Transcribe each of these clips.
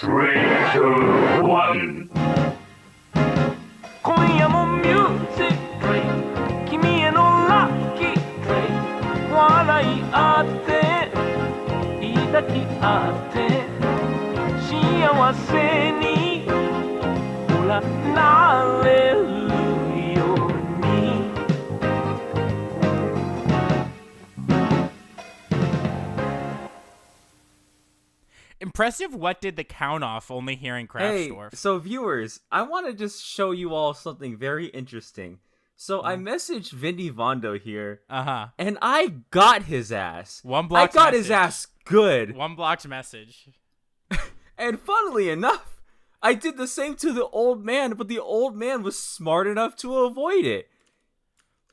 3, 2, 1. 今夜もミュージック君へのラッキー笑い合って抱き合って幸せにほらなれるように Impressive. What did the count off? Only hearing Hey, Craftsdwarf. so viewers, I want to just show you all something very interesting. So I messaged Vindy Vondo here, and I got his ass. One blocked I got message. his ass good. One blocked message. And funnily enough, I did the same to the old man, but the old man was smart enough to avoid it.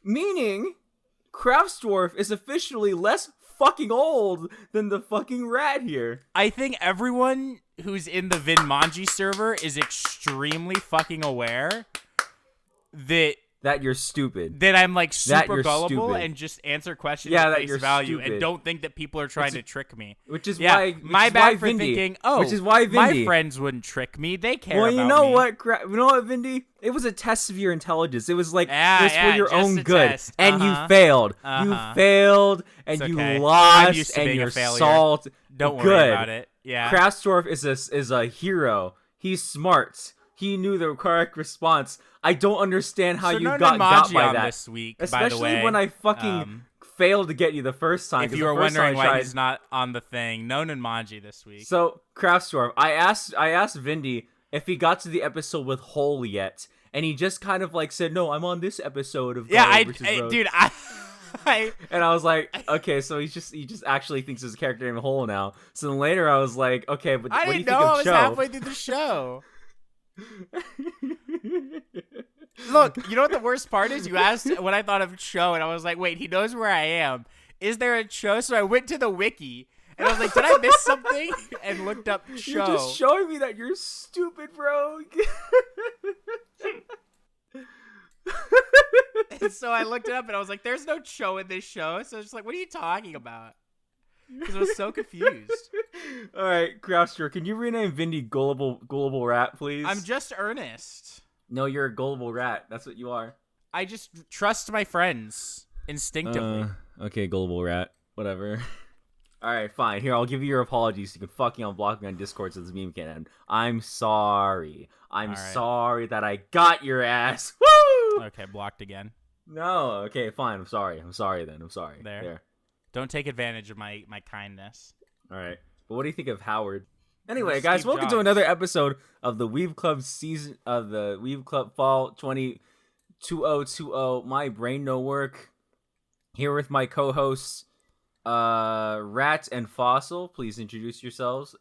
Meaning, Craftsdwarf is officially less fucking old than the fucking rat here. I think everyone who's in the Nunmanji server is extremely fucking aware that you're stupid. That I'm like super gullible stupid. and just answer questions Yeah, at that face you're value stupid. and don't think that people are trying to trick me. Which is Yeah, why my bad for Vindy, thinking, oh, which is why my Vindy. friends wouldn't trick me. They care Well, about you know me. what, Vindy? It was a test of your intelligence. It was like, Yeah, it's for your just own a good. test. And you failed. You failed, and It's you okay. I'm lost, used to and being a you're failure. salt. Don't worry Good. about it. Yeah. Craftsdwarf is a hero. He's smart. He knew the correct response. I don't understand how So you no got Nunmanji by on that. this week, Especially by the way. when I fucking failed to get you the first time. If 'cause you the were first time wondering I why tried- he's not on the thing, no Nunmanji this week. So, Craftsdwarf, I asked Vindy if he got to the episode with Hole yet, and he just kind of like said, "No, I'm on this episode of Garlic versus Rose." dude, And I was like, okay, so he just actually thinks there's a character named Hole now. So then later I was like, okay, but I what do you didn't think know of I was Cho? halfway through the show. Look, you know what the worst part is? You asked what I thought of Cho, and I was like, wait, he knows where I am. Is there a Cho? So I went to the wiki, and I was like, did I miss something? And looked up Cho. You're just showing me that you're stupid, bro. And so I looked it up, and I was like, there's no Cho in this show. So I was just like, what are you talking about? Because I was so confused. All right, Craftsdwarf, can you rename Vindy gullible rat, please? I'm just earnest. No, you're a gullible rat. That's what you are. I just trust my friends instinctively. Okay, gullible rat. Whatever. All right, fine. Here, I'll give you your apologies. You can fucking unblock me on Discord so this meme can't end. I'm sorry. I'm sorry that I got your ass. Woo! Okay, blocked again. No. Okay, fine. I'm sorry. I'm sorry then. I'm sorry. There. Don't take advantage of my kindness. All right. But what do you think of Howard? Anyway, Steve guys, welcome to Jobs. another episode of the Weeb Club season of the Weeb Club Fall 2020. My brain no work. Here with my co-hosts, Rat and Fossil. Please introduce yourselves.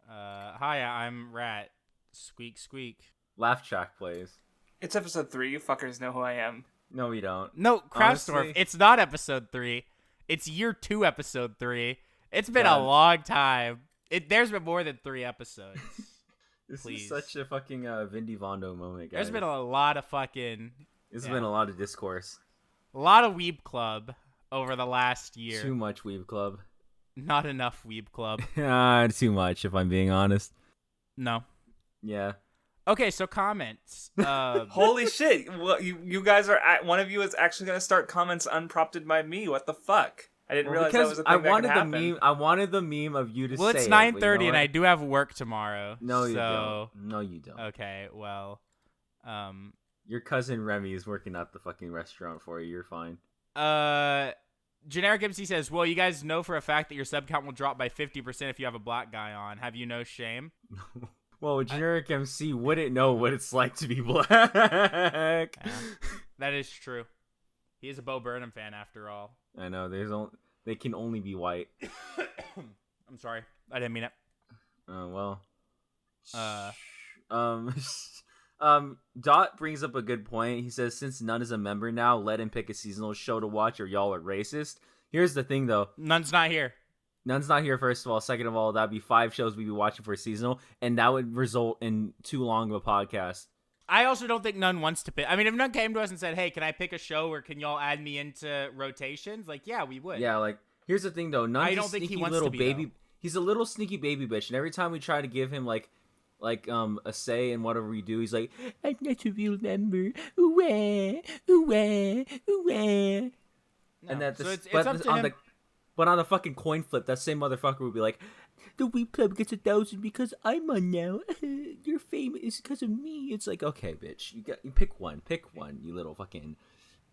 Hi, I'm Rat. Squeak, squeak. Laugh track plays. It's episode 3. You fuckers know who I am. No, we don't. No, Craftsdwarf. Honestly- It's not episode 3. It's year 2, episode 3. It's been God. a long time. There's been more than 3 episodes. This Please. is such a fucking Vindy Vondo moment, guys. There's been a lot of fucking... There's been a lot of discourse. A lot of Weeb Club over the last year. Too much Weeb Club. Not enough Weeb Club. Too much, if I'm being honest. No. Yeah. Okay, so comments. Holy shit! Well, you guys are one of you is actually gonna start comments unprompted by me. What the fuck? I didn't realize that was a thing I that wanted could the happen. meme. I wanted the meme of you to Well, say it's it, 9:30 but you know and what? I do have work tomorrow. No, you so... don't. No, you don't. Okay, well, Your cousin Remy is working at the fucking restaurant for you. You're fine. Generic MC says, well, you guys know for a fact that your sub count will drop by 50% if you have a black guy on. Have you no shame? Well, generic MC wouldn't know what it's like to be black. Yeah, that is true. He is a Bo Burnham fan after all. I know. They can only be white. I'm sorry. I didn't mean it. Oh well. Dot brings up a good point. He says, since Nun is a member now, let him pick a seasonal show to watch or y'all are racist. Here's the thing, though. None's not here. Nun's not here, first of all. Second of all, that'd be 5 shows we'd be watching for a seasonal, and that would result in too long of a podcast. I also don't think None wants to pick. I mean, if None came to us and said, hey, can I pick a show or can y'all add me into rotations? Like, yeah, we would. Yeah, like, here's the thing, though. Nun's I don't a think he sneaky wants little to be, baby. though. He's a little sneaky baby bitch, and every time we try to give him, like, a say in whatever we do. He's like, I'm not a real member. Ooh-wah, ooh-wah, ooh-wah. No. And that So it's up to him. But on the fucking coin flip, that same motherfucker would be like, the Weeb Club gets 1,000 because I'm on now. You're famous because of me. It's like, okay, bitch, you pick one, you little fucking,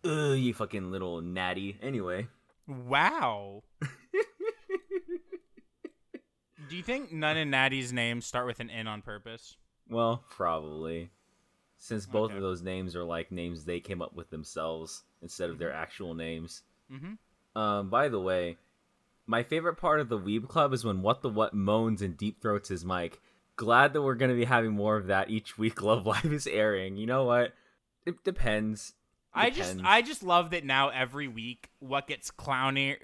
you fucking little natty. Anyway. Wow. Do you think Nun and Natty's names start with an N on purpose? Well, probably. Since both of those names are like names they came up with themselves instead of their actual names. Mm-hmm. By the way, my favorite part of the Weeb Club is when WattheWut moans and deep throats his mic. Glad that we're going to be having more of that each week Love Live is airing. You know what? It depends. I just love that now every week what gets clowny,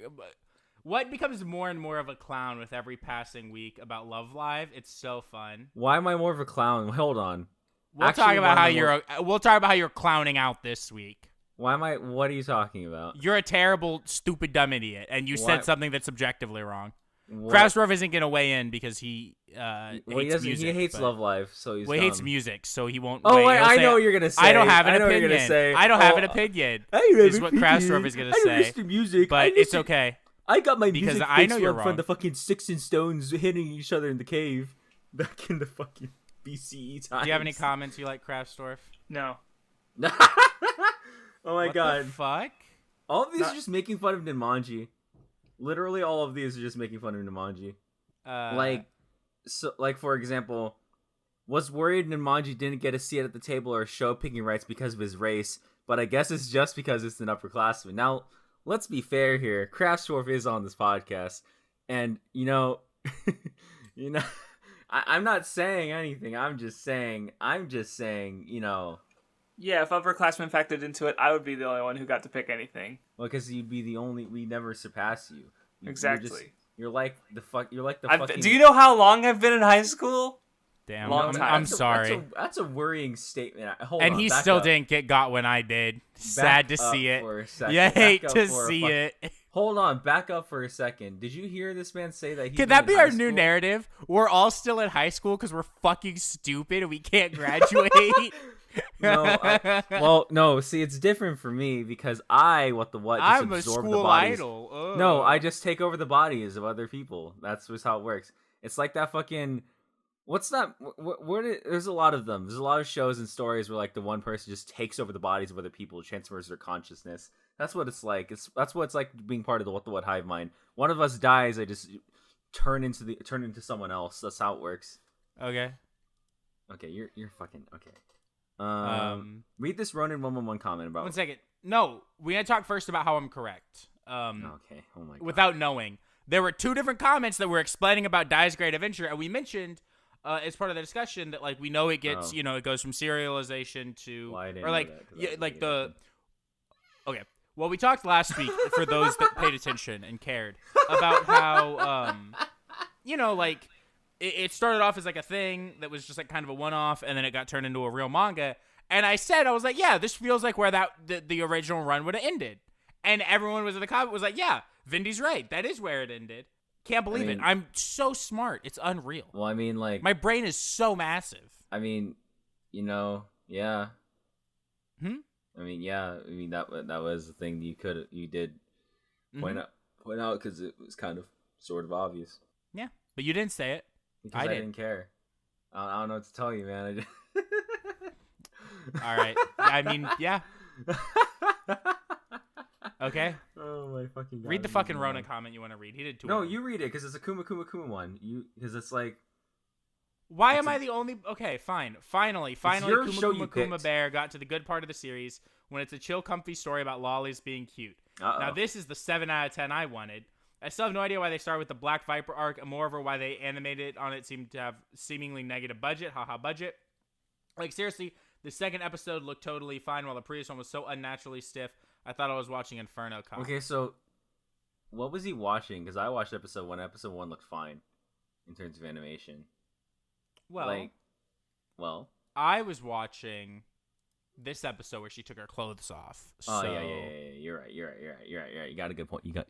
what becomes more and more of a clown with every passing week about Love Live. It's so fun. Why am I more of a clown? Hold on. We'll talk about how you're clowning out this week. What are you talking about? You're a terrible, stupid, dumb idiot, and you said something that's subjectively wrong. What? Craftsdwarf isn't going to weigh in because he hates music. He hates Love Live, so he's he hates music, so he won't. Oh, wait, I know what you're going to say. I don't have an opinion. I don't have an opinion. Is what Craftsdwarf is going to say. Listen to music. But it's okay. I got my music because I know you're wrong. From the fucking sticks and stones hitting each other in the cave back in the fucking BCE times. Do you have any comments you like, Craftsdwarf? No. Oh my god. What the fuck? All of these are just making fun of Nunmanji. Literally all of these are just making fun of Nunmanji. For example, was worried Nunmanji didn't get a seat at the table or show picking rights because of his race, but I guess it's just because it's an upperclassman. Now, let's be fair here. Craftsdwarf is on this podcast, and I'm not saying anything. I'm just saying, Yeah, if upperclassmen factored into it, I would be the only one who got to pick anything. Well, because you'd be the only. We never surpass you. Exactly. You're like the fuck. You're like the fucking. Do you know how long I've been in high school? Damn, Long time. I'm sorry. That's a worrying statement. And he still didn't got when I did. Sad to see it. You hate to see it. Hold on, back up for a second. Did you hear this man say that? Could that be our new narrative? We're all still in high school because we're fucking stupid and we can't graduate. No. See, it's different for me because I'm a school idol. No, I just take over the bodies of other people. That's just how it works. It's like that fucking. What's that? There's a lot of them. There's a lot of shows and stories where like the one person just takes over the bodies of other people, transfers their consciousness. That's what it's like. That's what it's like being part of the WattheWut hive mind. One of us dies, I just turn into someone else. That's how it works. Okay. Okay, you're fucking okay. Read this Ronin 111 comment about. 1 second. No, we gotta talk first about how I'm correct. Okay. Oh my god. Without knowing, there were 2 different comments that were explaining about Dai's Great Adventure, and we mentioned. As part of the discussion that like we know it gets it goes from serialization to okay. Well, we talked last week for those that paid attention and cared about how it started off as like a thing that was just like kind of a one-off, and then it got turned into a real manga. And I was like, yeah, this feels like where the original run would have ended. And everyone was in the comment was like, yeah, Vindy's right. That is where it ended. Can't believe it. I'm so smart. It's unreal. Well, I mean, like... My brain is so massive. I mean, yeah. I mean, yeah. I mean, that was the thing you did point out because it was kind of sort of obvious. Yeah, but you didn't say it. Because I didn't care. I don't know what to tell you, man. All right. I mean, yeah. Okay. Oh my fucking god. Read the fucking Rona comment you want to read. He did 2. No, you read it because it's a Kuma one. Because it's like. Why am I the only? Okay, fine. Finally, Kuma Bear got to the good part of the series when it's a chill, comfy story about lollies being cute. Now this is the 7 out of 10 I wanted. I still have no idea why they started with the Black Viper arc, and moreover why they animated on it seemed to have seemingly negative budget. Haha, budget. Like seriously, the second episode looked totally fine, while the previous one was so unnaturally stiff. I thought I was watching Inferno Cop. Okay, so what was he watching? Because I watched episode 1. Episode 1 looked fine in terms of animation. Well, I was watching this episode where she took her clothes off. Oh, yeah. You're right. You got a good point. You got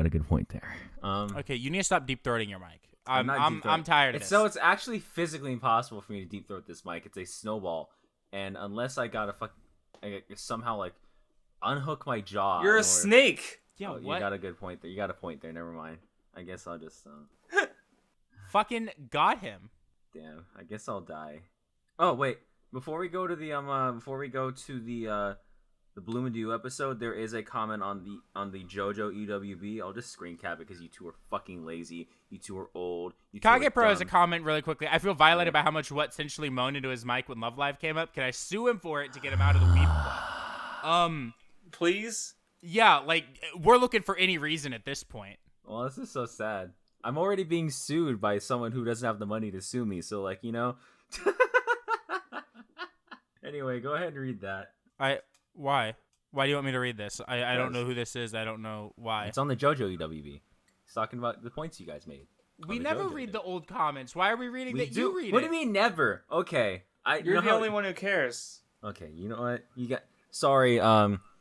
a good point there. Okay, you need to stop deep throating your mic. I'm not tired of this. So it's actually physically impossible for me to deep throat this mic. It's a snowball, and unless I gotta somehow like unhook my jaw. You're a snake. Yeah, what? You got a good point there. You got a point there. Never mind. I guess I'll just fucking got him. Damn. I guess I'll die. Oh wait. Before we go to the the Bloom and Dew episode, there is a comment on the JoJo EWB. I'll just screen cap it because you two are fucking lazy. You two are old. Kage Pro has a comment really quickly. I feel violated by how much What essentially moaned into his mic when Love Live came up. Can I sue him for it to get him out of the Weeb Club? Please? Yeah, like, we're looking for any reason at this point. Well, this is so sad. I'm already being sued by someone who doesn't have the money to sue me, so, like, you know. Anyway, go ahead and read that. Why? Why do you want me to read this? I don't know who this is. I don't know why. It's on the JoJo EWB. He's talking about the points you guys made. We never read the old comments. Why are we reading that you read it? What do you mean never? Okay. You're the only one who cares. Okay, you know what? Sorry,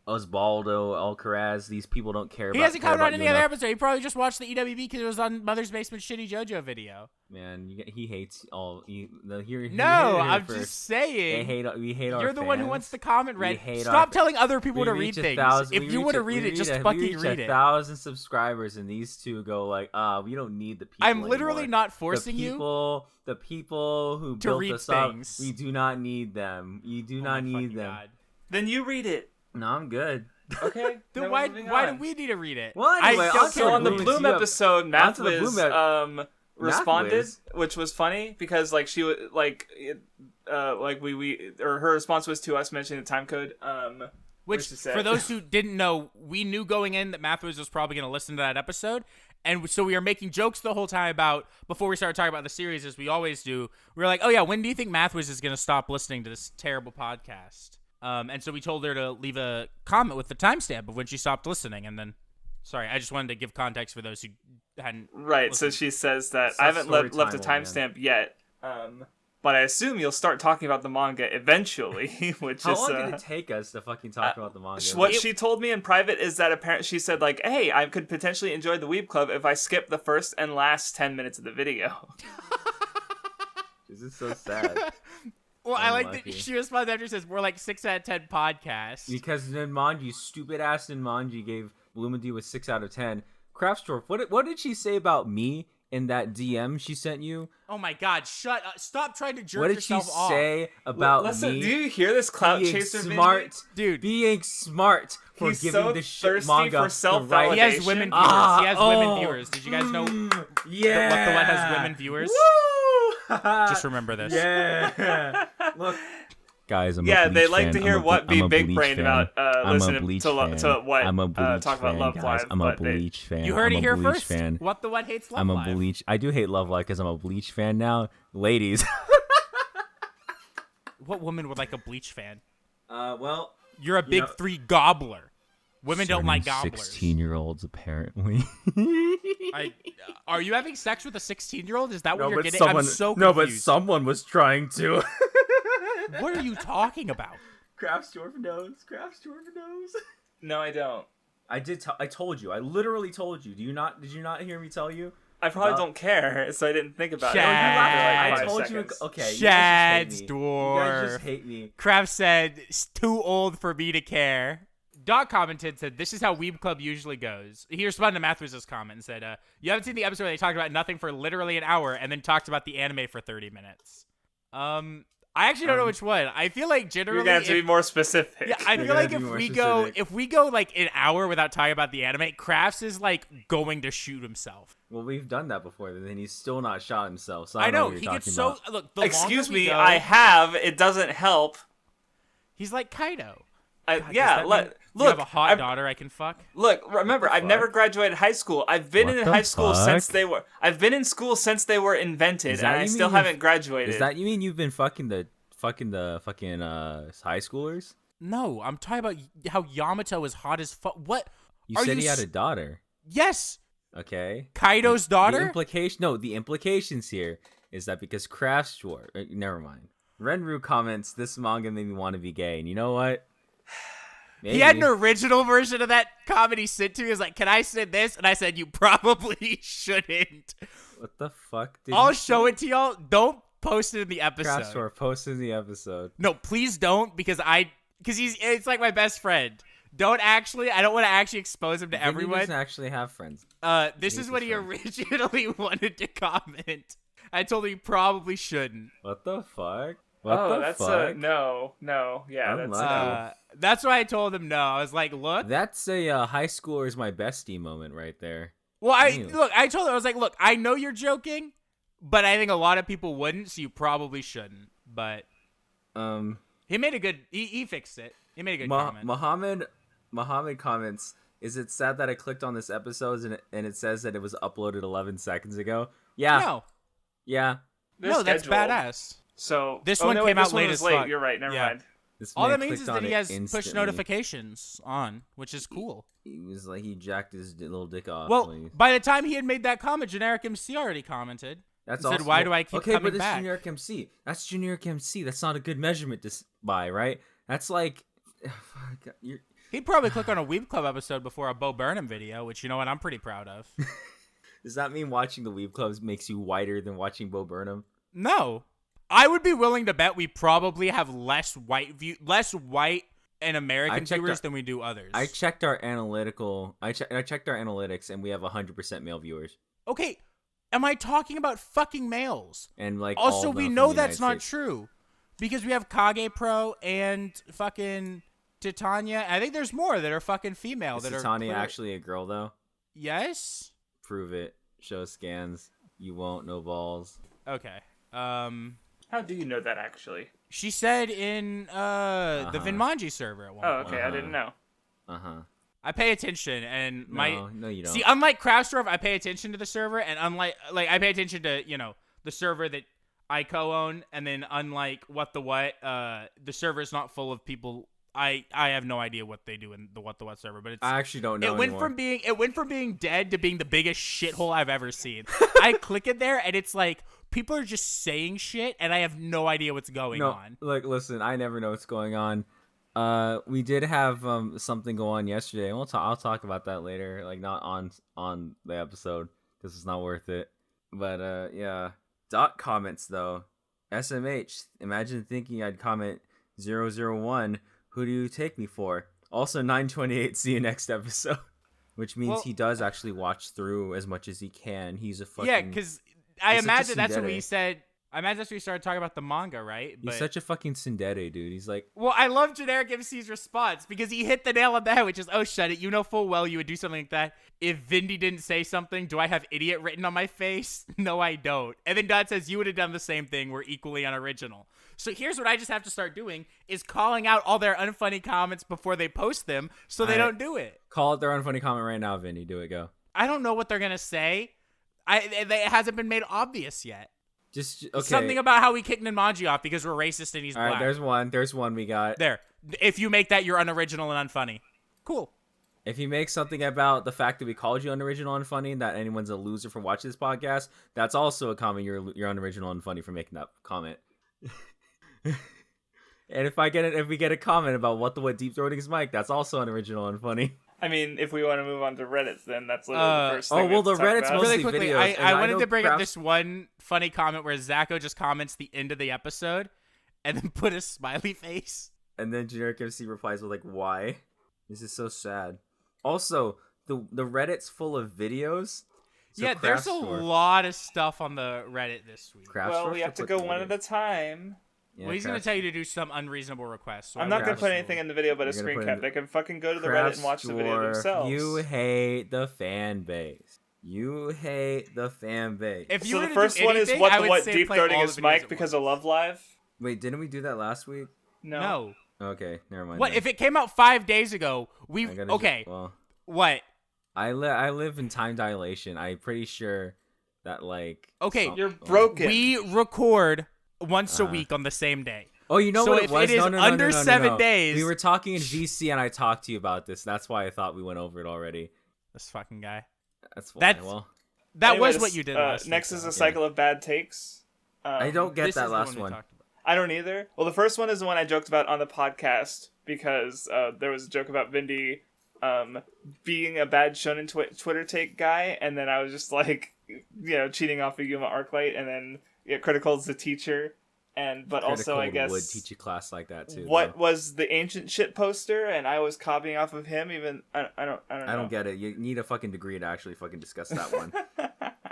Osvaldo, Alcaraz, these people don't care about. He hasn't commented on any other episode. He probably just watched the EWB because it was on Mother's Basement shitty JoJo video. Man, he hates all. I'm just saying. We hate our You're the fans. one who wants the comment read. Stop telling other people to read things. If you want to read it, just fucking read it. 1,000 subscribers, and these two go like, we don't need the people. I'm literally anymore. not forcing you. The people who to built read us things. up, we do not need them. You do not need them. God. Then you read it. No, I'm good. Okay. Then why do we need to read it? Well, anyway, so on the Bloom episode, Mathwiz responded, which was funny because like she was like her response was to us mentioning the time code. Which for those who didn't know, we knew going in that Mathwiz was probably going to listen to that episode. And so we were making jokes the whole time about, before we started talking about the series, as we always do, we were like, oh yeah, when do you think Mathwiz is going to stop listening to this terrible podcast? And so we told her to leave a comment with the timestamp of when she stopped listening. And then, sorry, I just wanted to give context for those who hadn't. Right. listened. So she says that I haven't left a timestamp yet. But I assume you'll start talking about the manga eventually. How long did it take us to fucking talk about the manga? What she told me in private is that apparently she said like, hey, I could potentially enjoy the Weeb Club if I skip the first and last 10 minutes of the video. This is so sad. Well, I like that she responds after says, we're like 6 out of 10 podcasts. Because Nunmanji, stupid ass Nunmanji, gave Bloom and Dew a 6 out of 10. Craftsdwarf, what did she say about me in that DM she sent you? Oh my god, shut up. Stop trying to jerk yourself off. What did she say about Listen, me? do you hear this clout chaser smart, dude? Being smart for He's giving so the shit thirsty manga for self-validation. He has women viewers. He has women viewers. Did you guys know yeah. WattheWut has women viewers? Woo! Just remember this. Yeah. Look. Guys, I'm a they Bleach like fan. to hear what be big brained about listening to what I'm a Bleach talk about fan, Love guys. Live. I'm a Bleach fan. You heard it here first. Fan. WattheWut hates Love I'm a Live. Bleach. I do hate Love Live because I'm a Bleach fan now. Ladies. What woman would like a Bleach fan? Well, You're a big 3 gobbler. Women don't like gobblers. 16-year-olds, apparently. Are you having sex with a 16-year-old? Is that what you're getting? I'm so confused. No, but someone was trying to. What are you talking about? Craftsdwarf knows. No, I don't. I did. I told you. I literally told you. Did you not hear me tell you? I probably don't care, so I didn't think about it. I told you. Okay. Chad's You dwarf. guys just hate me. Kraft said, "It's too old for me to care." Doc commented, said, "This is how Weeb Club usually goes." He responded to Mathwiz's comment and said, "You haven't seen the episode where they talked about nothing for literally an hour and then talked about the anime for 30 minutes." I actually don't know which one. I feel like generally you're gonna have to be more specific. Yeah, I feel like if we go like an hour without talking about the anime, Crafts is like going to shoot himself. Well, we've done that before, and then he's still not shot himself. So I know what he you're gets talking so about. look. The Excuse longer we me, go, I have. It doesn't help. He's like Kaido. Look, you have a hot daughter I can fuck. Look, remember, I've never graduated high school. I've been in high school since they were. I've been in school since they were invented, and I still haven't graduated. Does that mean you've been fucking the high schoolers? No, I'm talking about how Yamato is hot as fuck. What? You said he had a daughter. Yes. Okay. Kaido's daughter? The implications here is that because Craftsdwarf... never mind. Renru comments, this manga made me want to be gay. And you know what? Maybe. He had an original version of that comment he sent to me. He was like, can I send this? And I said, you probably shouldn't. What the fuck? I'll show it to y'all. Don't post it in the episode. Craftsdwarf posted the episode. No, please don't, because it's like my best friend. I don't want to actually expose him to everyone. He doesn't actually have friends. This is what he originally wanted to comment. I told him he probably shouldn't. What the fuck? That's fuck? no. Yeah, that's why I told him no. I was like, look. That's a high schooler's my bestie moment right there. Well, I told him, I was like, look, I know you're joking, but I think a lot of people wouldn't, so you probably shouldn't. But he made a good. He fixed it. He made a good comment. Muhammad comments, is it sad that I clicked on this episode and it says that it was uploaded 11 seconds ago? Yeah. No. Yeah. That's badass. So this one came out late as fuck. You're right. Never mind. All that means is that he has push notifications on, which is cool. He was like, he jacked his little dick off. Well, by the time he had made that comment, Generic MC already commented. That's said, why do I keep coming but back? Generic MC. That's Generic MC. That's not a good measurement to buy, right? That's like... He'd probably click on a Weeb Club episode before a Bo Burnham video, which, you know what, I'm pretty proud of. Does that mean watching the Weeb Clubs makes you whiter than watching Bo Burnham? No. I would be willing to bet we probably have less white and American viewers than we do others. I checked our analytical. I checked our analytics, and we have 100% male viewers. Okay, am I talking about fucking males? And like, also, we know that's not States. true, because we have Kage Pro and fucking Titania. I think there's more that are fucking female. Is that Titania are actually a girl though? Yes. Prove it. Show scans. You won't. No balls. Okay. How do you know that actually? She said in the Nunmanji server at one point. Oh, okay. I didn't know. I pay attention, and no, you don't. See, unlike Craftsdwarf, I pay attention to the server, and unlike I pay attention to the server that I co-own, and then unlike WattheWut, the server is not full of people. I have no idea what they do in the WattheWut server, but I actually don't know. It went from being dead to being the biggest shithole I've ever seen. I click it there, and it's like people are just saying shit, and I have no idea what's going on. Look, listen, I never know what's going on. We did have something go on yesterday, and I'll talk about that later. Like not on the episode because it's not worth it. But yeah, Dot comments though. SMH, imagine thinking I'd comment 001. Who do you take me for? Also 928. See you next episode. Which means he does actually watch through as much as he can. He's a fucking because I imagine that's what we said. I imagine that's when we started talking about the manga, right? He's such a fucking tsundere, dude. He's like... Well, I love Generic MC's response because he hit the nail on the head, which is, oh, shut it. You know full well you would do something like that. If Vindy didn't say something, do I have idiot written on my face? No, I don't. And then Dot says, you would have done the same thing. We're equally unoriginal. So here's what I just have to start doing is calling out all their unfunny comments before they post them so they don't do it. Call it their unfunny comment right now, Vindy. Do it, go. I don't know what they're going to say. It hasn't been made obvious yet. Just okay. Something about how we kicked Nunmanji off because we're racist and he's black. All right, there's one we got. There. If you make that, you're unoriginal and unfunny. Cool. If you make something about the fact that we called you unoriginal and funny, that anyone's a loser for watching this podcast, that's also a comment. You're unoriginal and funny for making that comment. And if we get a comment about what deep throating his mic, that's also unoriginal and funny. I mean, if we want to move on to Reddit, then that's literally the first thing. The Reddit's mostly really quickly, videos. I wanted to bring up this one funny comment where Zacho just comments the end of the episode and then put a smiley face. And then Generic MC replies with like, "Why? This is so sad." Also, the Reddit's full of videos. So yeah, there's a lot of stuff on the Reddit this week. Well, we have to go one at a time. Yeah, well, he's going to tell you to do some unreasonable requests. So I'm not going to put anything in the video but a screen cap. They can fucking go to the Reddit and watch the video themselves. You hate the fan base. If you so the first one is what deep throating his mic because of Love Live? Wait, didn't we do that last week? No. Okay, never mind. What then. If it came out 5 days ago? What? I live in time dilation. I'm pretty sure that like. Okay, you're broken. We record once a week on the same day. Oh, you know what it was? If it is under 7 days. We were talking in VC and I talked to you about this. That's why I thought we went over it already. This fucking guy. That was what you did last next week, is a cycle of bad takes. I don't get that last one. I don't either. Well, the first one is the one I joked about on the podcast because there was a joke about Vindy being a bad shonen Twitter take guy, and then I was just like, cheating off a Yuma Arclight, and then Critical's the teacher. But also, I guess would teach a class like that too. What was the ancient shit poster, and I was copying off of him. Even I don't know. I don't get it. You need a fucking degree to actually fucking discuss that one.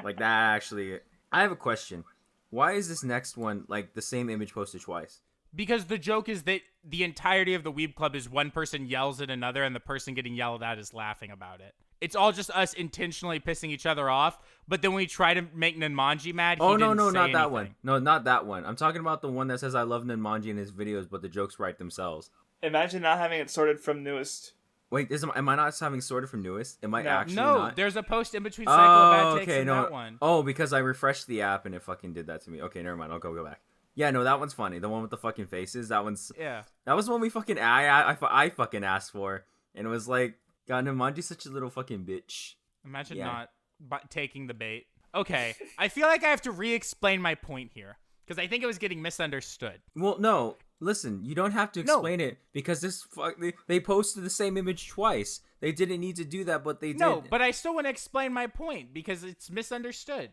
Like that actually. I have a question. Why is this next one like the same image posted twice? Because the joke is that the entirety of the Weeb Club is one person yells at another, and the person getting yelled at is laughing about it. It's all just us intentionally pissing each other off, but then when we try to make Nunmanji mad, he didn't say not anything. that one. No, not that one. I'm talking about the one that says I love Nunmanji in his videos, but the jokes write themselves. Imagine not having it sorted from newest. Wait, am I not having sorted from newest? Am I actually no, not? There's a post in between Cycle of Bad Takes and no. that one. Oh, because I refreshed the app and it fucking did that to me. Okay, never mind. I'll go back. Yeah, no, that one's funny. The one with the fucking faces. That one's... Yeah. That was the one we fucking... I fucking asked for. And it was like, God, Nunmanji's such a little fucking bitch. Imagine not taking the bait. Okay, I feel like I have to re-explain my point here, because I think it was getting misunderstood. Well, no. Listen, you don't have to explain it, because they posted the same image twice. They didn't need to do that, but they did. No, but I still want to explain my point, because it's misunderstood.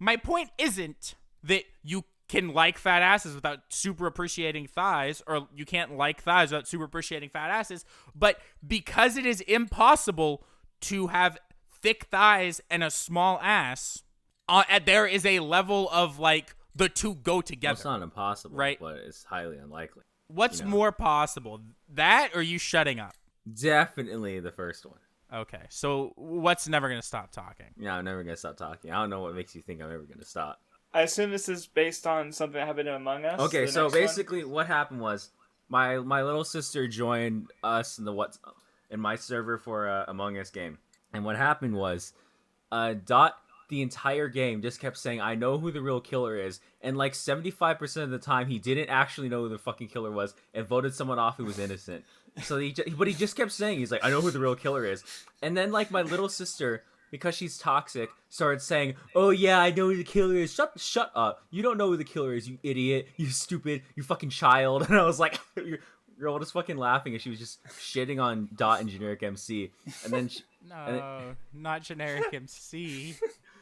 My point isn't that you can like fat asses without super appreciating thighs, or you can't like thighs without super appreciating fat asses, but because it is impossible to have thick thighs and a small ass, there is a level of like the two go together. Well, it's not impossible, right? But it's highly unlikely. What's more possible, that or you shutting up? Definitely the first one. Okay, so what's never gonna stop talking? Yeah, I'm never gonna stop talking. I don't know what makes you think I'm ever gonna stop. I assume this is based on something that happened in Among Us. Okay, so basically what happened was my little sister joined us in my server for Among Us game. And what happened was Dot the entire game just kept saying, I know who the real killer is. And like 75% of the time he didn't actually know who the fucking killer was and voted someone off who was innocent. So he just kept saying, he's like, I know who the real killer is. And then like my little sister, because she's toxic, started saying, oh yeah, I know who the killer is. Shut up. You don't know who the killer is, you idiot. You stupid. You fucking child. And I was like, you're all just fucking laughing, and she was just shitting on Dot and Generic MC. And then not Generic MC.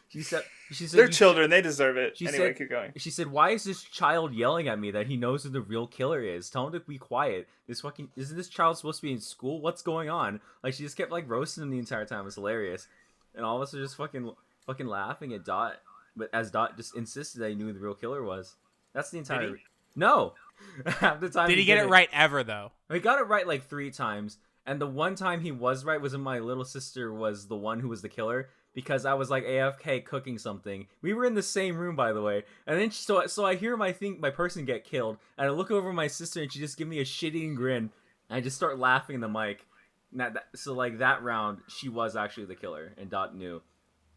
She said they're children, they deserve it. Anyway, keep going. She said, why is this child yelling at me that he knows who the real killer is? Tell him to be quiet. Isn't this child supposed to be in school? What's going on? Like, she just kept like roasting him the entire time. It was hilarious. And all of us are just fucking laughing at Dot, but as Dot just insisted that he knew who the real killer was. That's the entire... No! Half the time Did he get it right ever, though? He got it right like 3 times, and the one time he was right was when my little sister was the one who was the killer, because I was like AFK cooking something. We were in the same room, by the way, and then so I hear my person get killed, and I look over at my sister, and she just give me a shitty grin, and I just start laughing in the mic. So like that round, she was actually the killer, and Dot knew,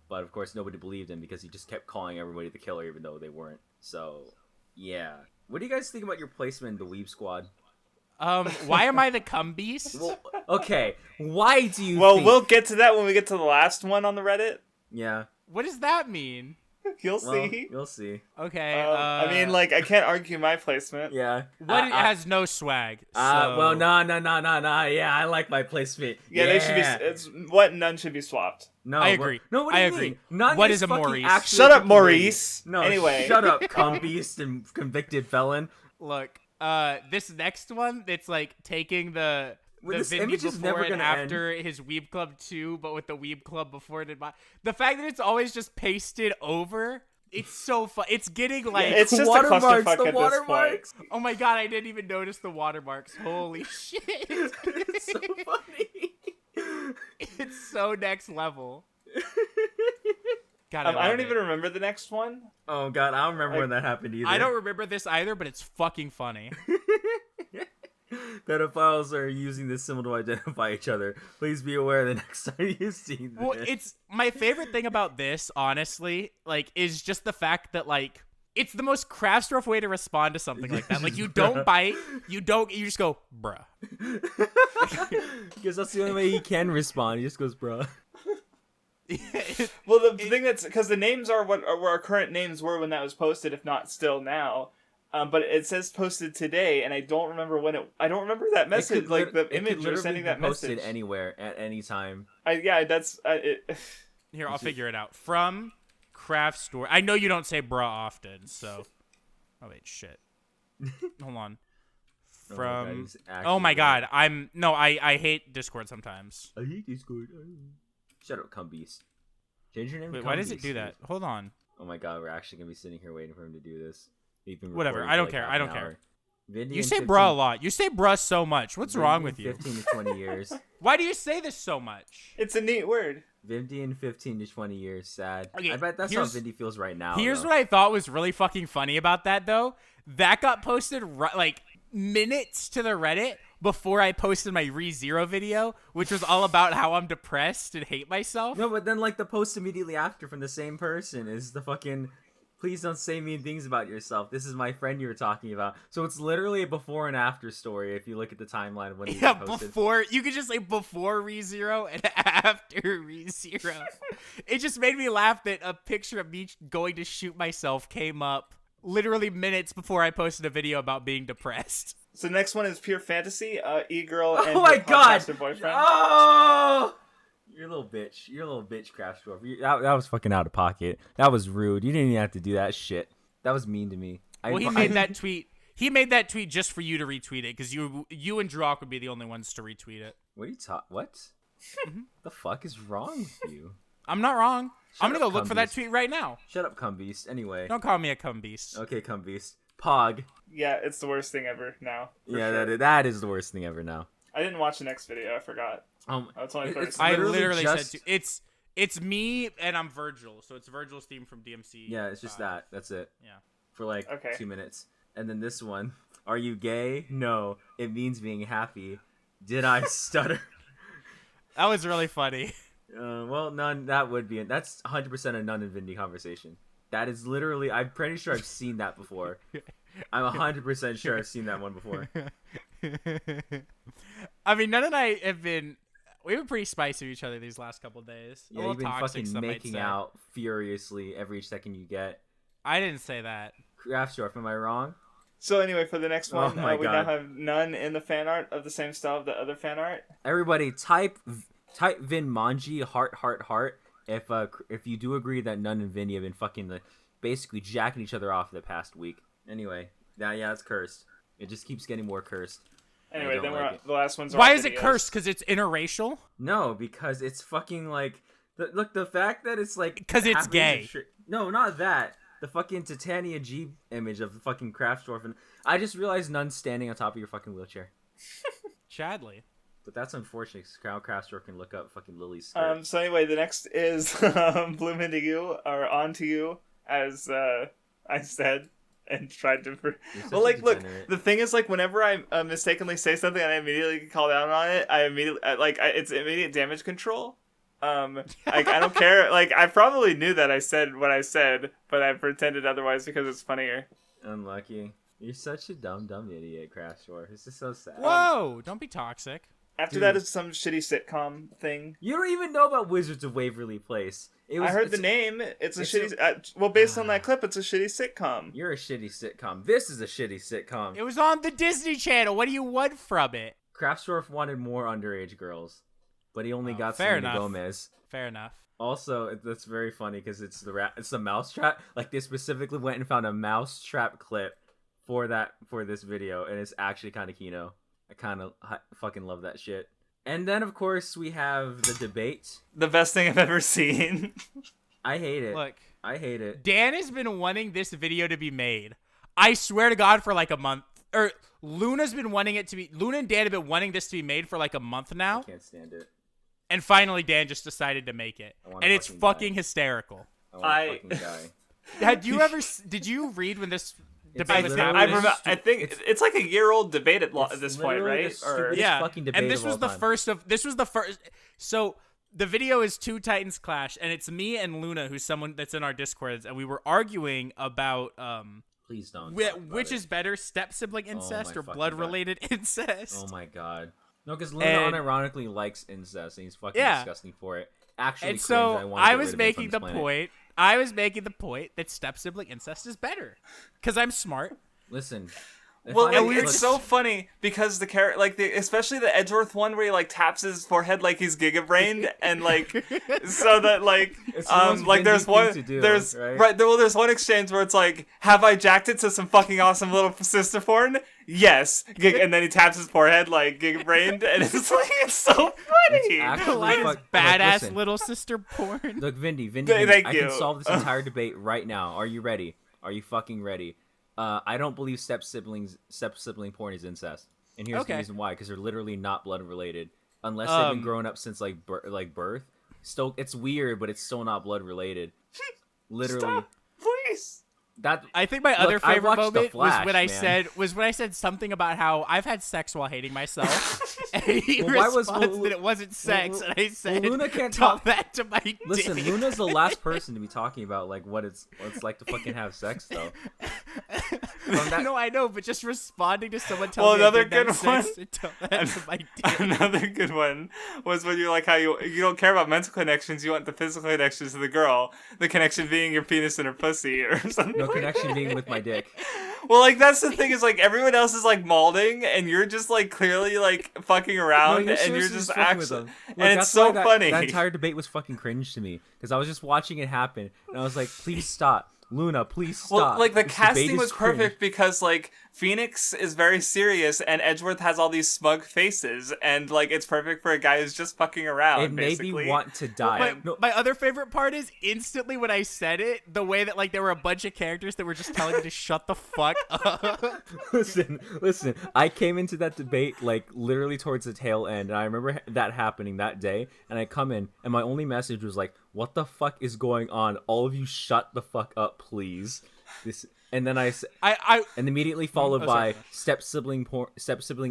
but of course nobody believed him because he just kept calling everybody the killer even though they weren't. So yeah. What do you guys think about your placement in the Weeb Squad? Why am I the cum beast? Well, okay, why do you think... we'll get to that when we get to the last one on the Reddit. Yeah. What does that mean? You'll see. You'll see. Okay. I mean, like, I can't argue my placement. Yeah. What has no swag? So... Well, no. Yeah, I like my placement. Yeah, they should be. It's what none should be swapped. No, I agree. No, what do you mean? None what is a Maurice? Shut up, Maurice. No, anyway. Shut up, cum beast and convicted felon. Look, this next one, it's like taking the Vindy before and after his Weeb Club 2, but with the Weeb Club before it. The fact that it's always just pasted over, it's so fun. It's getting like... it's just a clusterfuck at this point. Oh my god, I didn't even notice the watermarks. Holy shit. It's so funny. It's so next level. God, I don't even remember the next one. Oh god, I don't remember when that happened either. I don't remember this either, but it's fucking funny. Pedophiles are using this symbol to identify each other. Please be aware the next time you see this. Well, it's my favorite thing about this, honestly, like, is just the fact that, like, it's the most Craftsdwarf way to respond to something like that. Like, you don't bite, you just go, bruh. Because that's the only way he can respond. He just goes, bruh. Well, the thing that's... Because the names are what our current names were when that was posted, if not still now. But it says posted today, and I don't remember when it... I don't remember that message, like the image or sending that message. Posted anywhere, at any time. That's... Here, I'll figure it out. From Craftsdwarf. I know you don't say bruh often, so. Oh wait, shit. Hold on. From. Oh my god, I hate Discord sometimes. I hate Discord. Shut up, Cumbeast. Change your name. Wait, why does it do that? Hold on. Oh my god, we're actually gonna be sitting here waiting for him to do this. Whatever, I don't care. I don't care. Vindy You say bruh a lot. You say bruh so much. What's wrong with you? 15 to 20 years. Why do you say this so much? It's a neat word. Vindy in 15 to 20 years. Sad. Okay, I bet that's how Vindy feels right now. Here's though. what I thought was really fucking funny about that, though. That got posted like minutes to the Reddit before I posted my ReZero video, which was all about how I'm depressed and hate myself. No, but then like the post immediately after from the same person is the fucking please don't say mean things about yourself. This is my friend you were talking about. So it's literally a before and after story if you look at the timeline of when you posted. Before you could just say before ReZero and after ReZero. It just made me laugh that a picture of me going to shoot myself came up literally minutes before I posted a video about being depressed. So next one is Pure Fantasy, E-Girl and oh my her god! podcaster boyfriend. Oh! You're a little bitch. You're a little bitch, Craftsdwarf. That was fucking out of pocket. That was rude. You didn't even have to do that shit. That was mean to me. Well, he made that tweet. He made that tweet just for you to retweet it, because you and Drock would be the only ones to retweet it. What are you What? The fuck is wrong with you? I'm not wrong. I'm gonna go look for that Cumbeast. tweet right now. Shut up, Cumbeast. Anyway. Don't call me a cumbeast. Okay, Cumbeast. Pog. Yeah, it's the worst thing ever now. Yeah, sure. that is the worst thing ever now. I didn't watch the next video. I forgot. It's only 30 it's I seconds. literally just- said it's me and I'm Virgil, so it's Virgil's theme from DMC. Yeah, it's just that. That's it. Yeah. For like Okay. 2 minutes. And then this one. Are you gay? No. It means being happy. Did I stutter? That was really funny. Well, none. That would be. That's 100% a Nun and Vindy conversation. That is literally. I'm pretty sure I've seen that before. I'm 100% sure I've seen that one before. I mean, Nun and I we've been pretty spicy with each other these last couple days. A Yeah, little you've been toxic, fucking some might making say. out furiously every second you get. I didn't say that. Craftsdwarf, am I wrong? So anyway, for the next one, my we God. now have none in the fan art of the same style of the other fan art. Everybody, type Nunmanji heart. If you do agree that Nun and Vinny have been fucking basically jacking each other off the past week. Anyway, yeah, it's cursed. It just keeps getting more cursed. Anyway, don't then like we're it. the last ones. Are Why all is it videos. cursed? Because it's interracial? No, because it's fucking like the fact that it's like 'Cause it's half gay. reason No, not that. The fucking Titania G image of the fucking Craftsdwarf, and I just realized Nun standing on top of your fucking wheelchair. Chadley. But that's unfortunate. Because Craftsdwarf can look up fucking Lily's skirt. So anyway, the next is Bloom into You or On to You, as I said and tried to. You're such Well, a like, look, degenerate. the thing is, like, whenever I mistakenly say something and I immediately get called out on it, it's immediate damage control. I don't care. Like, I probably knew that I said what I said, but I pretended otherwise because it's funnier. Unlucky. You're such a dumb idiot, Craftsdwarf. It's just so sad. Whoa! Don't be toxic. After that is some shitty sitcom thing. You don't even know about Wizards of Waverly Place. I heard the name. It's a shitty. Well, based on that clip, it's a shitty sitcom. You're a shitty sitcom. This is a shitty sitcom. It was on the Disney Channel. What do you want from it? Craftsdwarf wanted more underage girls, but he only got fair Selena enough. Gomez. Fair enough. Also, that's very funny because it's the mousetrap. Like, they specifically went and found a mousetrap clip for this video, and it's actually kind of kino. I kind of fucking love that shit. And then, of course, we have the debate. The best thing I've ever seen. I hate it. Look, I hate it. Dan has been wanting this video to be made. I swear to God, for like a month. Or Luna's been wanting it to be. Luna and Dan have been wanting this to be made for like a month now. I can't stand it. And finally, Dan just decided to make it, I wanna and it's fucking fucking die. hysterical. I want to fucking die. Had you ever? Did you read when this debate was literally- happening? I think it's like a year-old debate at this point, literally right? the stupidest Yeah, fucking debate and this of was all the time. first of. This was the first. So the video is two Titans clash, and it's me and Luna, who's someone that's in our Discords, and we were arguing about Please don't. which is better, step sibling incest my or fucking blood related incest. Oh my god. No, because Luna And- unironically likes incest, and he's fucking Yeah. disgusting for it. Actually, And cringe, so wanna I get was rid of him making from the this planet. point. I was making the point that step sibling incest is better because I'm smart. Listen, Well, Finally, it's look, so funny because the character, like especially the Edgeworth one where he like taps his forehead like he's giga-brained, and like so that like It's the most like there's Vindy one thing to do, there's right? there's one exchange where it's like, have I jacked it to some fucking awesome little sister porn? Yes, and then he taps his forehead like giga-brained, and it's like it's so funny. Actually, Like fuck- badass listen. little sister porn. Look, Vindy, Thank I you. can solve this entire debate right now. Are you ready? Are you fucking ready? I don't believe step sibling porn is incest, and here's the Okay. reason why: because they're literally not blood related, unless they've been growing up since like birth. Still, it's weird, but it's still not blood related. Literally, Stop, please. that I think my Look, other I favorite watched The moment Flash, was man. when I said something about how I've had sex while hating myself, and he Well, why was- responds well, that it wasn't sex, and I said, Luna can't "Tell talk- that to my Listen, dick." Luna's the last person to be talking about like what it's like to fucking have sex, though. No, I know, but just responding to someone Well, telling me I another did have good sex, one- and tell that to my dick. Another good one was when you're like how you don't care about mental connections, you want the physical connections to the girl, the connection being your penis and her pussy or something. No like connection that. being with my dick. Well, like that's the thing is like everyone else is like malding and you're just like clearly like fucking around and you're seriously just fucking with actually them. Look, and it's that's so why funny. That entire debate was fucking cringe to me because I was just watching it happen and I was like, please stop, Luna, please stop. Well, like the This debate casting is was cringe. perfect because like Phoenix is very serious and Edgeworth has all these smug faces and like it's perfect for a guy who's just fucking around. It made basically. me want to die. My other favorite part is instantly when I said it, the way that like there were a bunch of characters that were just telling me to shut the fuck up. listen. I came into that debate like literally towards the tail end, and I remember that happening that day. And I come in, and my only message was like, "What the fuck is going on? All of you, shut the fuck up, please." And then and immediately followed by step sibling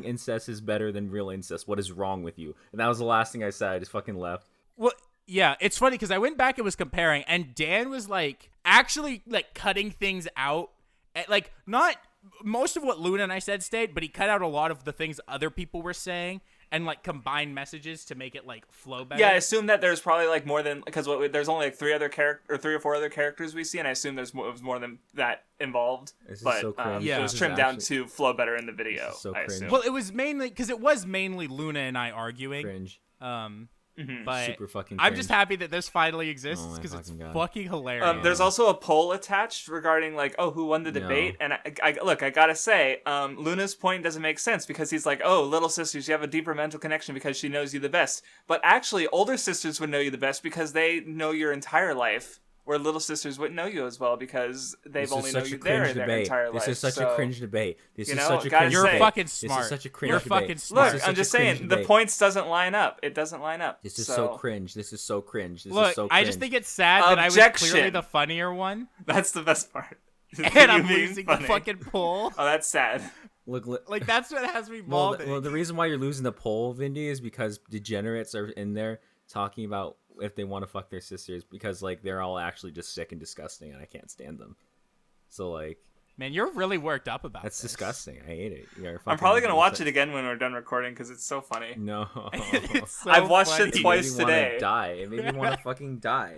incest is better than real incest. What is wrong with you? And that was the last thing I said. I just fucking left. Well, yeah, it's funny because I went back and was comparing, and Dan was like actually like cutting things out, like not most of what Luna and I said stayed, but he cut out a lot of the things other people were saying and like combined messages to make it like flow better. Yeah, I assume that there's probably like more than because there's only like 3 or 4 other characters we see, and I assume there's more than that involved. This is But so cringe. Yeah. it This was is trimmed down actually to flow better in the video. so I cringe. assume. Well, it was mainly Luna and I arguing. Cringe. But Super fucking I'm just cringe. happy that this finally exists Oh my because it's fucking God. fucking hilarious. There's also a poll attached regarding like, oh, who won the debate, and I gotta say, Luna's point doesn't make sense because he's like, oh, little sisters, you have a deeper mental connection because she knows you the best, but actually, older sisters would know you the best because they know your entire life, where little sisters wouldn't know you as well because they've This only is known such you a there cringe in their debate. entire life. This is such So, a cringe debate. This you is know, such a gotta cringe say- You're debate. fucking This smart. is such a cringe You're debate. fucking This smart. Look, is I'm such a just saying, cringe the debate. points doesn't line up. It doesn't line up. This is so so cringe. This is so cringe. This Look, is so I cringe. just think it's sad that I was Objection. clearly the funnier one, That's the best part. and I'm You being losing funny. the fucking poll. Oh, that's sad. Look, Like that's what has me well, balding. the reason why you're losing the poll, Vindy, is because degenerates are in there talking about if they want to fuck their sisters because like they're all actually just sick and disgusting, and I can't stand them. So like, Man, you're really worked up about that's this. disgusting. I hate it. I'm probably gonna watch it again when we're done recording because it's so funny. No, It's so I've watched funny. it twice made me wanna today. Die. It made me want to fucking die.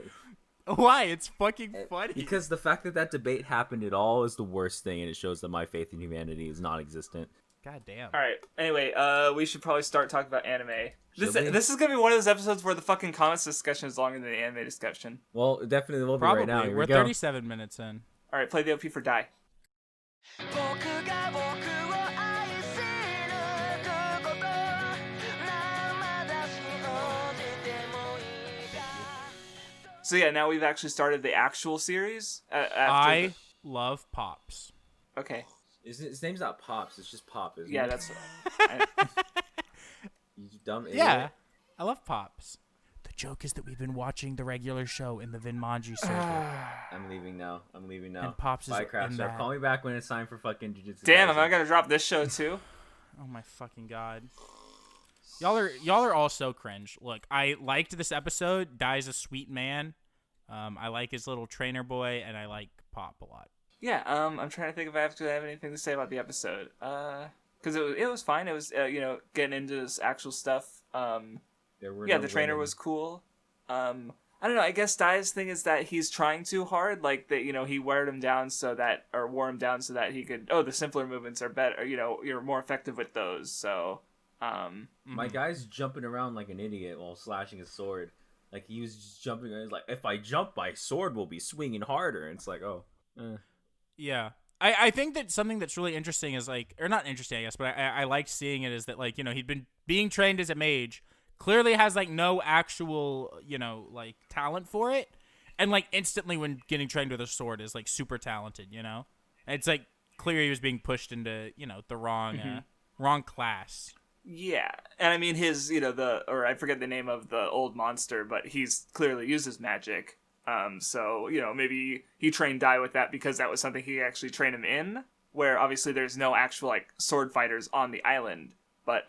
Why? It's fucking funny. Because the fact that debate happened at all is the worst thing, and it shows that my faith in humanity is non-existent. God damn. All right. Anyway, we should probably start talking about anime. Should we? This is gonna be one of those episodes where the fucking comments discussion is longer than the anime discussion. Well, it definitely will be Probably. right now. Here We're we go. 37 minutes in. All right, play the OP for Die. 僕が僕を愛せること生だし落ちてもいいか So yeah, now we've actually started the actual series. After I love Pops. Okay. His name's not Pops. It's just Pop, isn't Yeah, it? that's. You dumb idiot. Yeah, I love Pops. The joke is that we've been watching the regular show in the Vinmanji server. I'm leaving now. And Pops is Bye, in Craftsdwarf. that. Call me back when it's time for fucking Jujutsu Damn, Kaisen. am I gonna drop this show too? Oh my fucking god. Y'all are all so cringe. Look, I liked this episode. Dai's a sweet man. I like his little trainer boy, and I like Pop a lot. Yeah. I'm trying to think if I have anything to say about the episode. Because it was fine. It was getting into this actual stuff. There were Yeah, no the trainer women. was cool. I don't know. I guess Dai's thing is that he's trying too hard. Like that, he wore him down so that he could. Oh, the simpler movements are better. You're more effective with those. So, my guy's jumping around like an idiot while slashing his sword. Like he was just jumping. He's like, if I jump, my sword will be swinging harder. And it's like, oh, yeah. I think that something that's really interesting is like, or not interesting, I guess, but I liked seeing it is that like he'd been being trained as a mage. Clearly has like no actual, like talent for it. And like instantly when getting trained with a sword is like super talented, And it's like clear he was being pushed into, the wrong class. Yeah. And I mean his, or I forget the name of the old monster, but he's clearly uses magic. So, maybe he trained Dai with that because that was something he actually trained him in, where obviously there's no actual like sword fighters on the island, but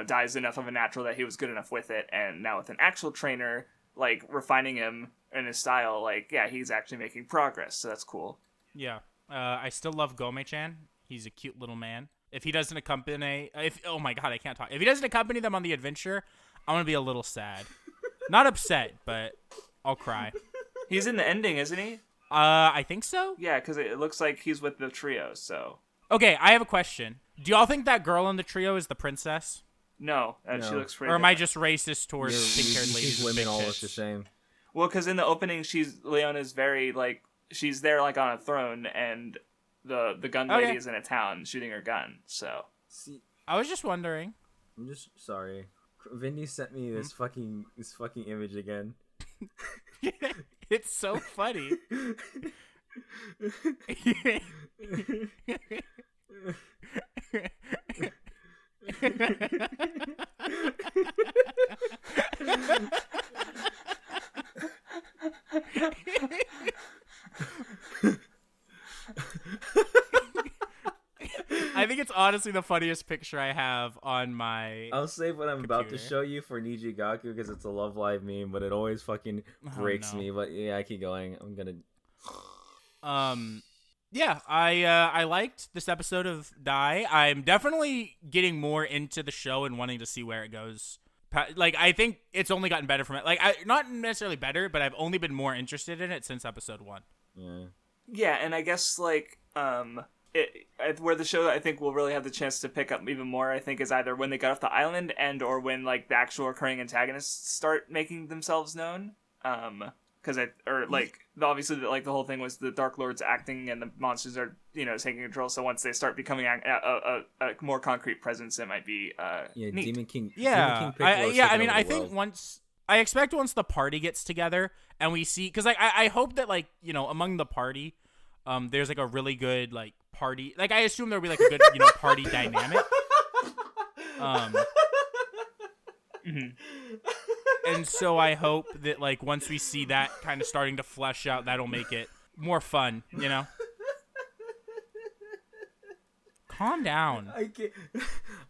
Dai's enough of a natural that he was good enough with it, and now with an actual trainer, like, refining him in his style, like, yeah, he's actually making progress, so that's cool. Yeah. I still love Gome-chan. He's a cute little man. If he doesn't accompany... oh my god, I can't talk. If he doesn't accompany them on the adventure, I'm gonna be a little sad. Not upset, but I'll cry. He's in the ending, isn't he? I think so. Yeah, because it looks like he's with the trio, so... Okay, I have a question. Do y'all think that girl in the trio is the princess? No, she looks pretty. Or am I just racist towards pink-haired ladies? These women all look the same. Well, because in the opening, Leona's very like she's there like on a throne, and the gun lady is in a town shooting her gun. So I was just wondering. I'm just sorry. Vindy sent me this fucking image again. It's so funny. I think it's honestly the funniest picture I have on my I'll save what I'm about to show you for Nijigasaki because it's a Love Live meme, but it always fucking breaks me. But yeah, I keep going. I'm gonna yeah, I liked this episode of Dai. I'm definitely getting more into the show and wanting to see where it goes. Like, I think it's only gotten better from it. Like, not necessarily better, but I've only been more interested in it since episode 1. Yeah, and I guess, like, where the show, I think, will really have the chance to pick up even more, I think, is either when they get off the island and or when, like, the actual recurring antagonists start making themselves known. Obviously, like, the whole thing was the Dark Lords acting and the monsters are, taking control. So once they start becoming a more concrete presence, it might be neat. Demon King. Yeah, Demon King I mean, I think once the party gets together and we see, because like I hope that like among the party, there's like a really good like party. Like I assume there'll be like a good party dynamic. And so I hope that like once we see that kind of starting to flesh out, that'll make it more fun, Calm down.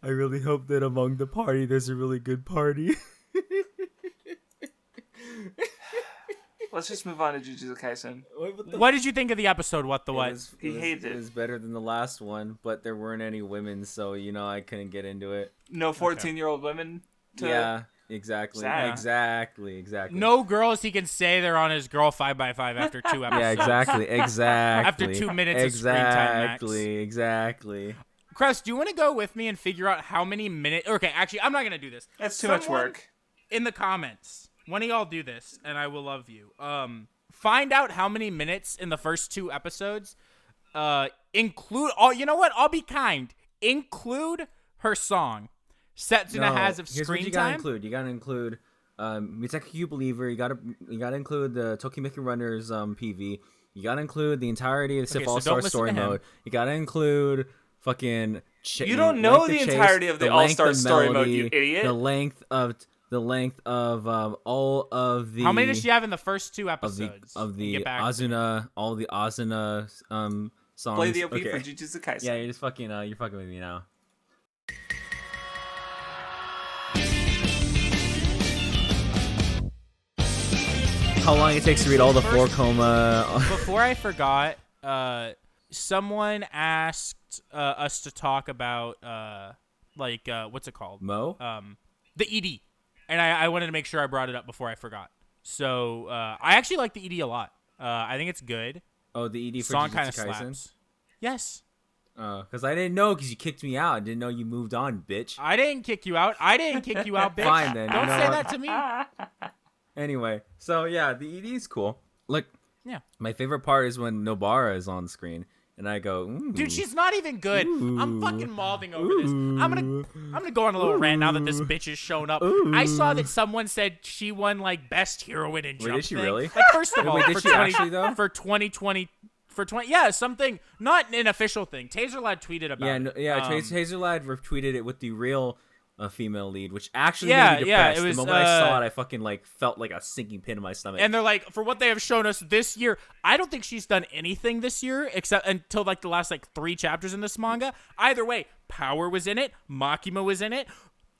I really hope that among the party there's a really good party. Let's just move on to Jujutsu Kaisen. What did you think of the episode? He hated it. It was better than the last one, but there weren't any women, so I couldn't get into it. No 14-year-old women. Yeah. Exactly. Sad. Exactly. No girls he can say they're on his girl 5x5 after 2 episodes. Yeah, exactly. After 2 minutes of screen time max. Exactly. Crest, do you want to go with me and figure out how many minutes? Okay, actually, I'm not going to do this. That's too much work. In the comments, one of y'all do this, and I will love you. Find out how many minutes in the first 2 episodes. Include all. You know what? I'll be kind. Include her song. Setsuna has of here's screen what you time. You gotta include Mitsuki Believer. You gotta include the Tokimeki Runners PV. You gotta include the entirety of Sif All-Star Story Mode. You gotta include fucking. You don't know the entirety of the All-Star Story Mode, you idiot. The length of all of the. How many does she have in the first 2 episodes? Of the Asuna, all the Asuna songs. Play the OP for Jujutsu Kaisen. Yeah, you're fucking with me now. How long it takes to read all the 4 Coma. Before I forgot, someone asked us to talk about what's it called? Mo? The ED. And I wanted to make sure I brought it up before I forgot. So I actually like the ED a lot. I think it's good. Oh, the ED for Song Jujutsu kind of Kaisen? slaps. Yes. Because I didn't know, because you kicked me out. I didn't know you moved on, bitch. I didn't kick you out. Bitch. Fine, then. Don't You know say what? that to me. Anyway, so yeah, the ED is cool. Like, Yeah. my favorite part is when Nobara is on screen, and I go, ooh. Dude, she's not even good. I'm fucking mauling over this. I'm gonna go on a little rant now that this bitch has shown up. I saw that someone said she won like best heroine in Jump. Wait, did she thing. really? Like first of all, Wait, did for she actually, though? for 2020. Yeah, something, not an official thing. Taserlad tweeted about it. Taserlad retweeted it with the real female lead, which actually Yeah, made me yeah, depressed. it was, the moment I saw it, I fucking like felt like a sinking pin in my stomach. And they're like, for what they have shown us this year, I don't think she's done anything this year except until like the last like 3 chapters in this manga. Either way, Power was in it, Makima was in it.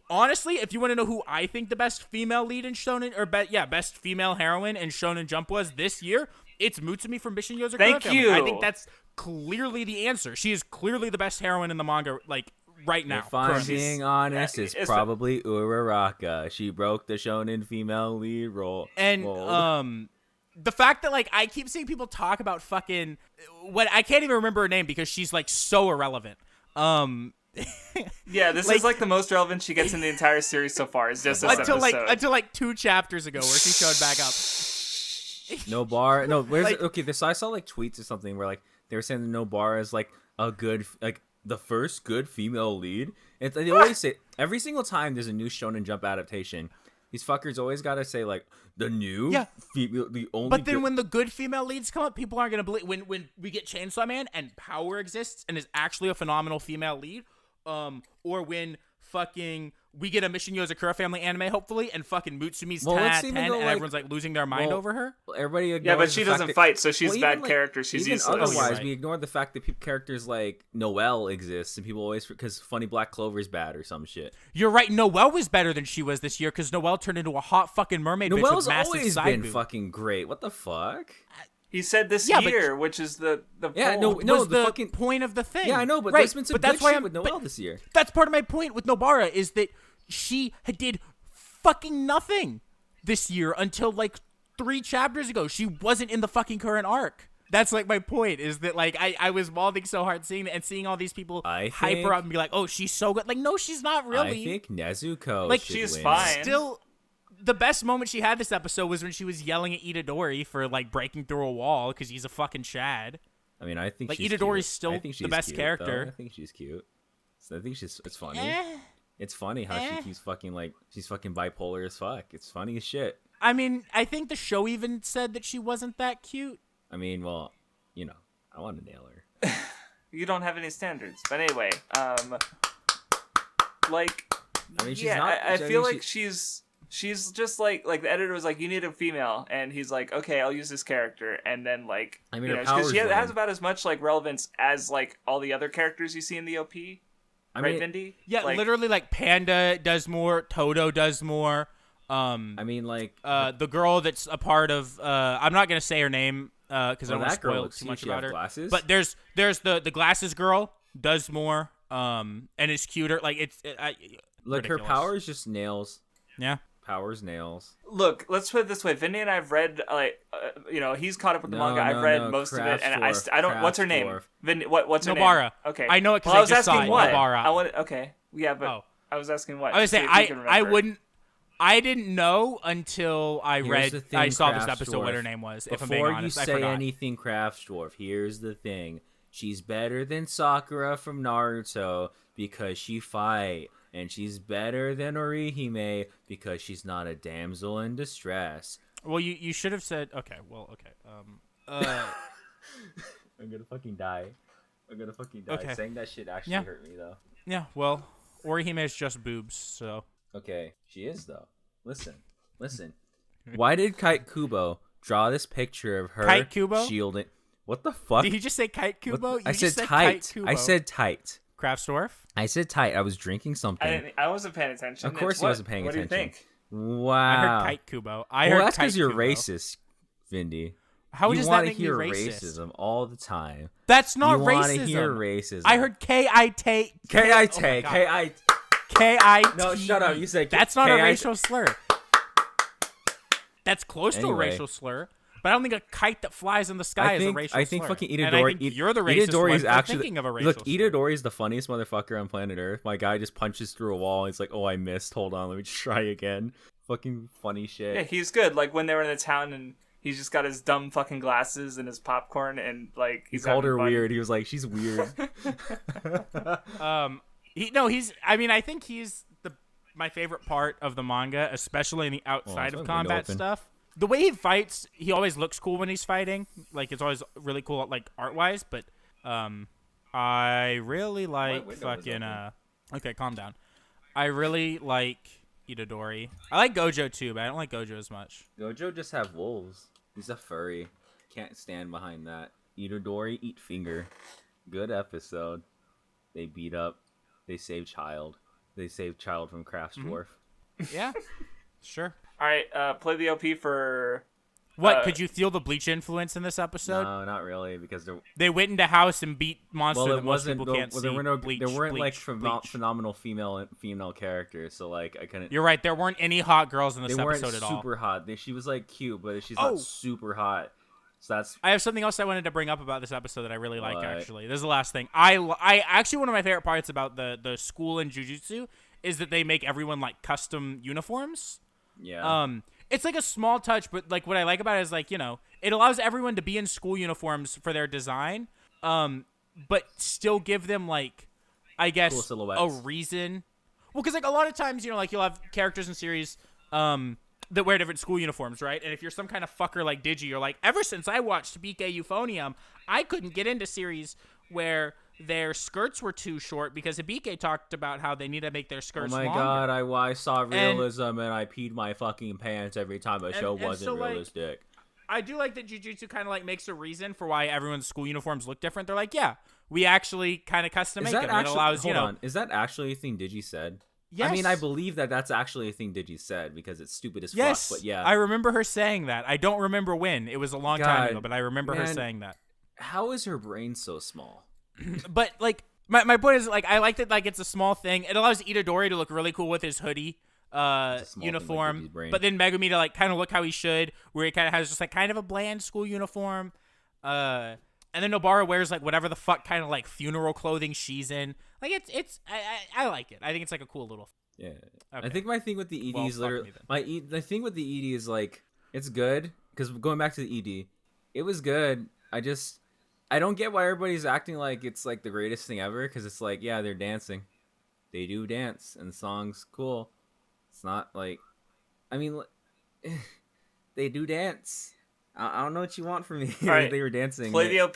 Honestly, if you want to know who I think the best female lead in Shonen, or best female heroine in Shonen Jump was this year, it's Mutsumi from Mission Yozakura Thank Family. you. I think that's clearly the answer. She is clearly the best heroine in the manga, like, right now. If I'm currently. being honest, it's it's probably Uraraka. She broke the shonen female lead role. And mold. the fact that like I keep seeing people talk about fucking what I can't even remember her name because she's like so irrelevant. Yeah, this is like the most relevant she gets in the entire series so far. Is just this episode. until like 2 chapters ago where she showed back up. Where's like- okay? So I saw like tweets or something where like they were saying that Nobara is like a good, like the first good female lead. And they always say every single time there's a new Shonen Jump adaptation, these fuckers always gotta say like the new female, the only. But then when the good female leads come up, people aren't gonna believe when we get Chainsaw Man and Power exists and is actually a phenomenal female lead, or when fucking we get a Mission Yozakura Family anime hopefully and fucking Mutsumi's 10 out of 10 and everyone's like losing their mind over her. Everybody ignores Yeah, but she the fact doesn't that- fight, so she's even, bad like, character. She's even useless. otherwise, right. we ignore the fact that characters like Noelle exist, and people always because Funny Black Clover is bad or some shit. You're right. Noelle was better than she was this year because Noelle turned into a hot fucking mermaid bitch Noelle's with massive always side been boob. fucking great. What the fuck? He said this Yeah, but- year, which is the Yeah, poll. was the the fucking point of the thing. Yeah, I know, but right. there's been some good shit with but Noelle this year. That's part of my point with Nobara is that she did fucking nothing this year until like 3 chapters ago. She wasn't in the fucking current arc. That's like my point is that like I was mauling so hard seeing it and seeing all these people hype her up and be like, oh, she's so good. Like, no, she's not really. I think Nezuko Like, should she's win. fine. Still, the best moment she had this episode was when she was yelling at Itadori for like breaking through a wall because he's a fucking Chad. I mean, I think Like, she's Itadori's cute. still I think the she's best cute, character. though. I think she's cute. So I think it's funny. Eh. It's funny how she keeps fucking like she's fucking bipolar as fuck. It's funny as shit. I mean, I think the show even said that she wasn't that cute. I mean, well, you know, I want to nail her. You don't have any standards. But anyway, like, I mean, she's yeah, not. I feel mean, like she's just like the editor was like, you need a female, and he's like, okay, I'll use this character, and then like, I mean, you her know, 'cause powers she has lame. about as much like relevance as like all the other characters you see in the OP. I Right, mean, Vindy? Yeah, Like, literally, like Panda does more, Toto does more. I mean, like The girl that's a part of, I'm not gonna say her name because I don't want to that girl spoil looks too cute. much She about has her. glasses. But there's the glasses girl does more, and is cuter. Like like her ridiculous. power is just nails. Yeah. Powers nails. Look, let's put it this way: Vinny and I've read, like, you know, he's caught up with the manga. I've read most of it, and I don't. What's her name? Craftsdwarf. Vinny. What's her Nobara. name? Okay, I know it 'cause well, I was just saw asking it. what. Nobara. I want. Okay, yeah, but Oh. I was asking what. I was See saying if you can I remember. wouldn't. I didn't know until I Here's the read. thing, I saw this episode. Craftsdwarf. What her name was? If I'm Before being honest, you I say forgot. anything, Craftsdwarf, here's the thing: she's better than Sakura from Naruto because she fight, and she's better than Orihime because she's not a damsel in distress. Well, you should have said. Okay. Well, okay. I'm gonna fucking die. Okay. Saying that shit actually Yeah. hurt me though. Yeah. Well, Orihime is just boobs. So. Okay, she is though. Listen. Why did Kite Kubo draw this picture of her Kite Kubo? shielding? What the fuck? Did he just say Kite Kubo? I You just said Kite tight. Kubo. I said tight. Craftsdwarf. I said tight. I was drinking something. I wasn't paying attention. Of course It's he wasn't paying what attention. What do you think? Wow. I heard Kite Kubo. I well, heard that's because Kite you're Kubo. racist, Vindy. How you does that wanna make me hear racist? racism all the time. That's not you racism. want to hear racism. I heard K-I-T. K-I-T. K-I... K-I-T. No, shut up. You said That's not a K-I-T. racial slur. that's close to a Anyway. racial slur. But I don't think a kite that flies in the sky is a racial slur. I think fucking And I Itadori. think you're the racist Itadori one is for actually thinking of a racial look. slur. Itadori is the funniest motherfucker on planet Earth. My guy just punches through a wall. He's like, "Oh, I missed. Hold on, let me try again." Fucking funny shit. Yeah, he's good. Like when they were in the town and he's just got his dumb fucking glasses and his popcorn and like he called her having fun. weird. He was like, "She's weird." I mean, I think he's my favorite part of the manga, especially in the outside of combat stuff. The way he fights, he always looks cool when he's fighting. Like, it's always really cool, like, art-wise. But I really like fucking... Okay, calm down. I really like Itadori. I like Gojo, too, but I don't like Gojo as much. Gojo just have wolves. He's a furry. Can't stand behind that. Itadori, eat finger. Good episode. They beat up. They save child. They save child from Craftsdwarf. Yeah, sure. All right, play the OP for. What, could you feel the Bleach influence in this episode? No, not really, because they went into house and beat monster well, that most people can't see. There weren't Bleach. like phenomenal female characters, so like I couldn't. You're right. There weren't any hot girls in this they episode weren't at all. super hot. She was like cute, but she's not super hot. So that's. I have something else I wanted to bring up about this episode that I really like. What? Actually, this is the last thing. I actually one of my favorite parts about the school in Jujutsu is that they make everyone like custom uniforms. Yeah. It's like a small touch, but like what I like about it is like, you know, it allows everyone to be in school uniforms for their design, but still give them like, I guess, cool silhouettes. a reason. Well, because like a lot of times, you know, like you'll have characters in series that wear different school uniforms, right? And if you're some kind of fucker like Digi, you're like, ever since I watched BK Euphonium, I couldn't get into series where their skirts were too short because Hibike talked about how they need to make their skirts longer. Oh my god, I saw realism and I peed my fucking pants every time a show wasn't so, like, realistic. I do like that Jujutsu kind of like makes a reason for why everyone's school uniforms look different. They're like, yeah, we actually kind of custom make them. It allows, hold on, is that actually a thing Digi said? Yes. I mean, I believe that that's actually a thing Digi said because it's stupid as yes, fuck, but yeah. I remember her saying that. I don't remember when. It was a long time ago, but I remember her saying that. How is her brain so small? But like, my point is, like, I like that, like, it's a small thing. It allows Itadori to look really cool with his hoodie uniform, but then Megumi to, like, kind of look how he should, where he kind of has just, like, kind of a bland school uniform. And then Nobara wears, like, whatever the fuck kind of, like, funeral clothing she's in. Like, I like it. I think it's, like, a cool little... Yeah. Okay. I think my thing with the ED is literally... me the thing with the ED is, like, it's good, because going back to the ED, it was good. I don't get why everybody's acting like it's like the greatest thing ever, because it's like, yeah, they're dancing. They do dance, and the song's cool. It's not like... I mean, they do dance. I don't know what you want from me. Right. They were dancing. Play the OP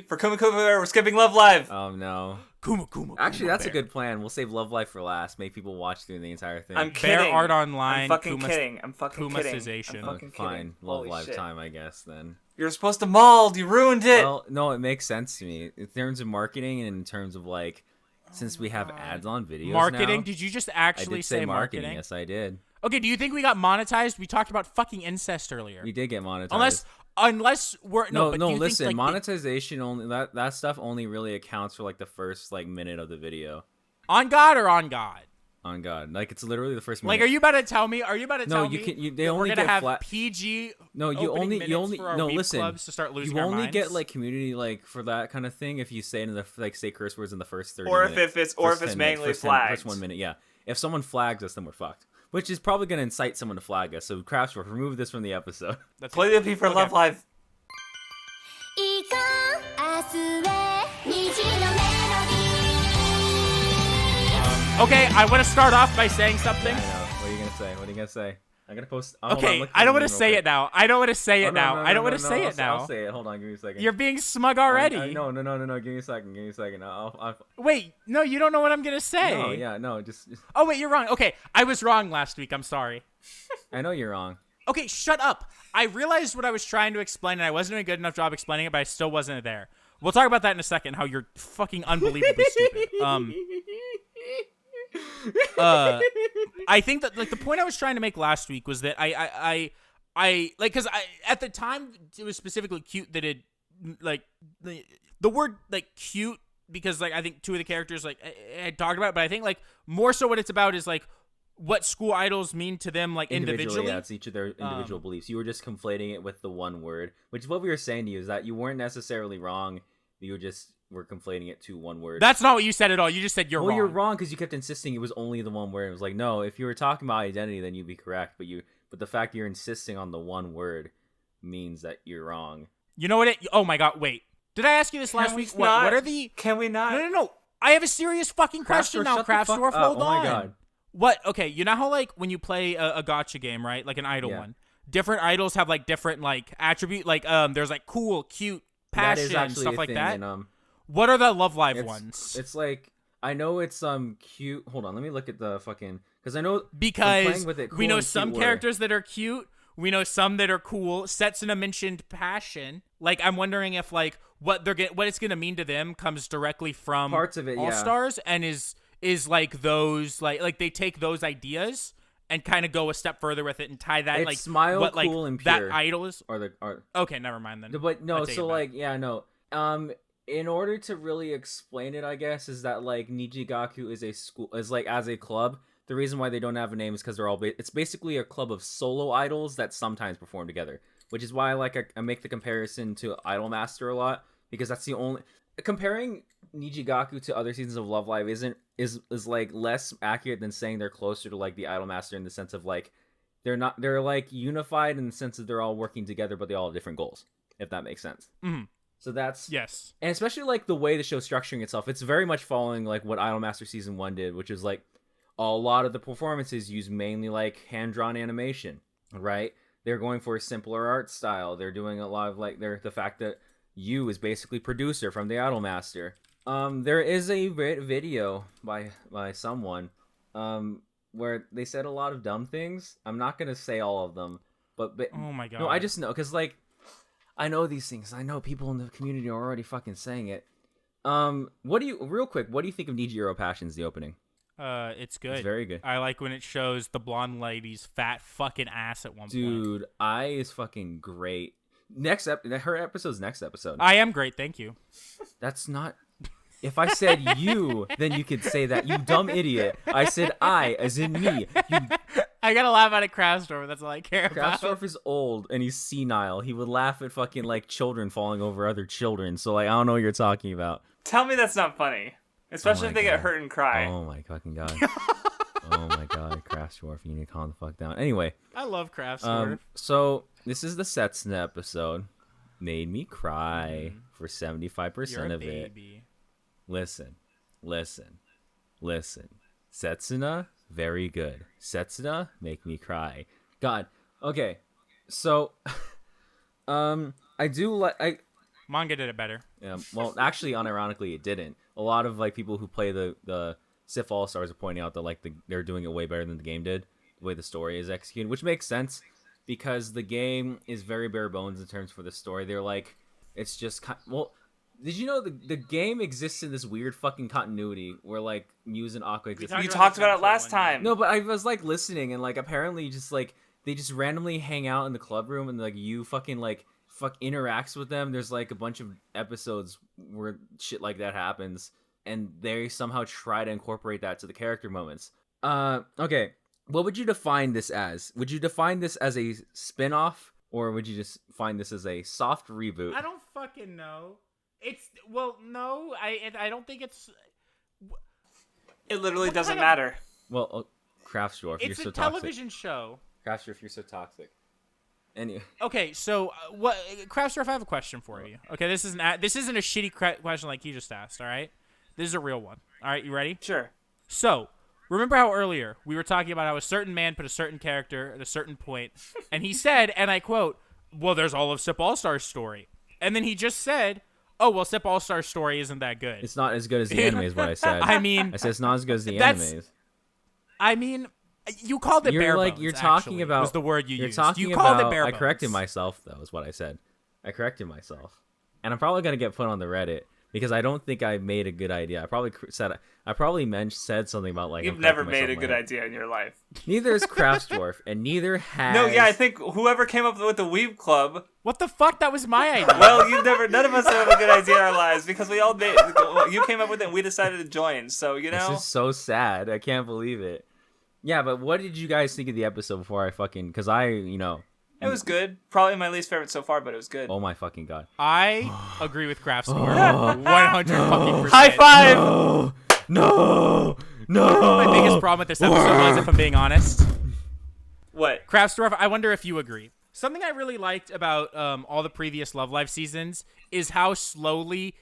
for Kuma Kuma Bear. We're skipping Love Live. Oh, no. Kuma Actually, that's Bear. a good plan. We'll save Love Life for last. Make people watch through the entire thing. I'm kidding. Bear art online. I'm fucking kidding. I'm fucking kidding. Kumasization. I'm fucking Fine. kidding. Love Holy Life shit. time, I guess, then. You're supposed to mold. You ruined it. Well, no, it makes sense to me. In terms of marketing and in terms of, like, since we have ads on videos Marketing? now, Did you just I actually did say marketing. marketing? Yes, I did. Okay, do you think we got monetized? We talked about fucking incest earlier. We did get monetized. Unless we're... No, but do you listen, think, like, monetization only... That stuff only really accounts for, like, the first, like, minute of the video. On God or on God? On God. Like, it's literally the first minute. Like, are you about to tell me? No, you can. They only we're get gonna have flat. PG? No, you only for our no. Weeb Listen, clubs to start losing you our only minds? get like community like for that kind of thing if you say in the like say curse words in the first 30 Or minutes. if it's First 10 minutes, manually first 10 flagged. First 1 minute, yeah. If someone flags us, then we're fucked. Which is probably going to incite someone to flag us. So Craftsdwarf, remove this from the episode. That's Play the OP for Love Live. Okay, I want to start off by saying something. I know. What are you gonna say? What are you gonna say? I'm gonna post. Okay, I don't want to say it now. I don't want to say it now. I don't want to say it now. I'll say it. Hold on, give me a second. You're being smug already. No. Give me a second. Give me a second. I'll Wait, no, you don't know what I'm gonna say. no, yeah, no, just. Oh wait, you're wrong. Okay, I was wrong last week. I'm sorry. I know you're wrong. Okay, shut up. I realized what I was trying to explain, and I wasn't doing a good enough job explaining it, but I still wasn't there. We'll talk about that in a second. How you're fucking unbelievably stupid. I think that like the point I was trying to make last week was that I like because at the time it was specifically cute that it like the word like cute because like I think two of the characters like I had talked about it, but I think like more so what it's about is like what school idols mean to them, like individually. Yeah, it's each of their individual beliefs. You were just conflating it with the one word, which is what we were saying to you, is that you weren't necessarily wrong. You were conflating it to one word. That's not what you said at all. You just said you're wrong. Well, you're wrong because you kept insisting it was only the one word. It was like, no, if you were talking about identity, then you'd be correct. But the fact you're insisting on the one word means that you're wrong. You know what? Oh my god! Wait, did I ask you this last week? What are the? Can we not? No. I have a serious fucking question now, Craftsdwarf. Hold on. Oh my god. What? Okay, you know how like when you play a gacha game, right? Like an idol one. Different idols have like different like attribute. Like there's like cool, cute, passion, stuff like that. What are the Love Live ones? It's like, I know it's cute. Hold on, let me look at the fucking, because I know because with it, cool we know and some cute characters that are cute. We know some that are cool. Setsuna mentioned passion. Like I'm wondering if like what it's gonna mean to them comes directly from parts of it, All Stars, and is like those like they take those ideas and kind of go a step further with it and tie that it's like smile, what cool, like and pure. that idol is. Okay, never mind then. But no, so like in order to really explain it, I guess, is that like Nijigaku is like as a club. The reason why they don't have a name is because they're all it's basically a club of solo idols that sometimes perform together, which is why I make the comparison to Idolmaster a lot, because that's the only comparing Nijigaku to other seasons of Love Live is like less accurate than saying they're closer to like the Idolmaster in the sense of like they're like unified in the sense that they're all working together, but they all have different goals, if that makes sense. Mm-hmm. So that's yes, and especially like the way the show's structuring itself, it's very much following like what Idolmaster season 1 did, which is like a lot of the performances use mainly like hand-drawn animation, right? They're going for a simpler art style. They're doing a lot of like the fact that Yu is basically producer from the Idolmaster. There is a video by someone where they said a lot of dumb things. I'm not gonna say all of them, but oh my god, no, I just know because like I know these things. I know people in the community are already fucking saying it. What do you think of Nijiro Passions, the opening? It's good. It's very good. I like when it shows the blonde lady's fat fucking ass at one point. Dude, I is fucking great. Her episode's next episode. I am great, thank you. That's not. If I said you, then you could say that. You dumb idiot. I said I, as in me. I gotta laugh at Craftsdwarf. That's all I care about. Craftsdwarf is old and he's senile. He would laugh at fucking like children falling over other children. So like, I don't know what you're talking about. Tell me that's not funny. Especially if they get hurt and cry. Oh my fucking god. Oh my god, Craftsdwarf, you need to calm the fuck down. Anyway. I love Craftsdwarf. So, this is the Setsuna episode. Made me cry for 75% You're a of baby. it. Listen. Setsuna, very good. Setsuna, make me cry. God. Okay. So, I do like... Manga did it better. Yeah, well, actually, unironically, it didn't. A lot of like people who play the Sif All Stars are pointing out that they're doing it way better than the game did, the way the story is executed, which makes sense because the game is very bare bones in terms for the story. They're like, it's just did you know the game exists in this weird fucking continuity where like Muse and Aqua exist? You talked about it last time. No, but I was like listening and like apparently just like they just randomly hang out in the club room and like you fucking like interacts with them. There's like a bunch of episodes where shit like that happens and they somehow try to incorporate that to the character moments. Okay, what would you define this as? Would you define this as a spin-off or would you just find this as a soft reboot? I don't fucking know. No, I don't think it's. It literally doesn't matter. Well, Craftsdwarf, you're so toxic. It's a television show. Craftsdwarf, you're so toxic. Anyway. Okay, so what, Craftsdwarf? I have a question for you. Okay, this isn't a shitty question like you just asked. All right, this is a real one. All right, you ready? Sure. So, remember how earlier we were talking about how a certain man put a certain character at a certain point, and he said, and I quote, "Well, there's all of Sip All Star's story," and then he just said, "Oh, well, Sip All Star's story isn't that good." It's not as good as the anime, is what I said. I mean, I said it's not as good as the animes. I mean. You called it bare bones. You're talking actually, about was the word you used. Talking you called about, it bare bones. I corrected myself though, is what I said. I corrected myself, and I'm probably gonna get put on the Reddit because I don't think I made a good idea. I probably said something about like you've never made a good idea in your life. Neither is Craftsdwarf, and neither has. No, yeah, I think whoever came up with the Weeb Club. What the fuck? That was my idea. Well, none of us have a good idea in our lives because we all you came up with it and we decided to join. So, you know. This is so sad. I can't believe it. Yeah, but what did you guys think of the episode before I fucking? Because It was good. Probably my least favorite so far, but it was good. oh my fucking god. I agree with Craftsdwarf. 100%. High five! No. My biggest problem with this episode was, if I'm being honest, What? Craftsdwarf, I wonder if you agree. Something I really liked about all the previous Love Live seasons is how slowly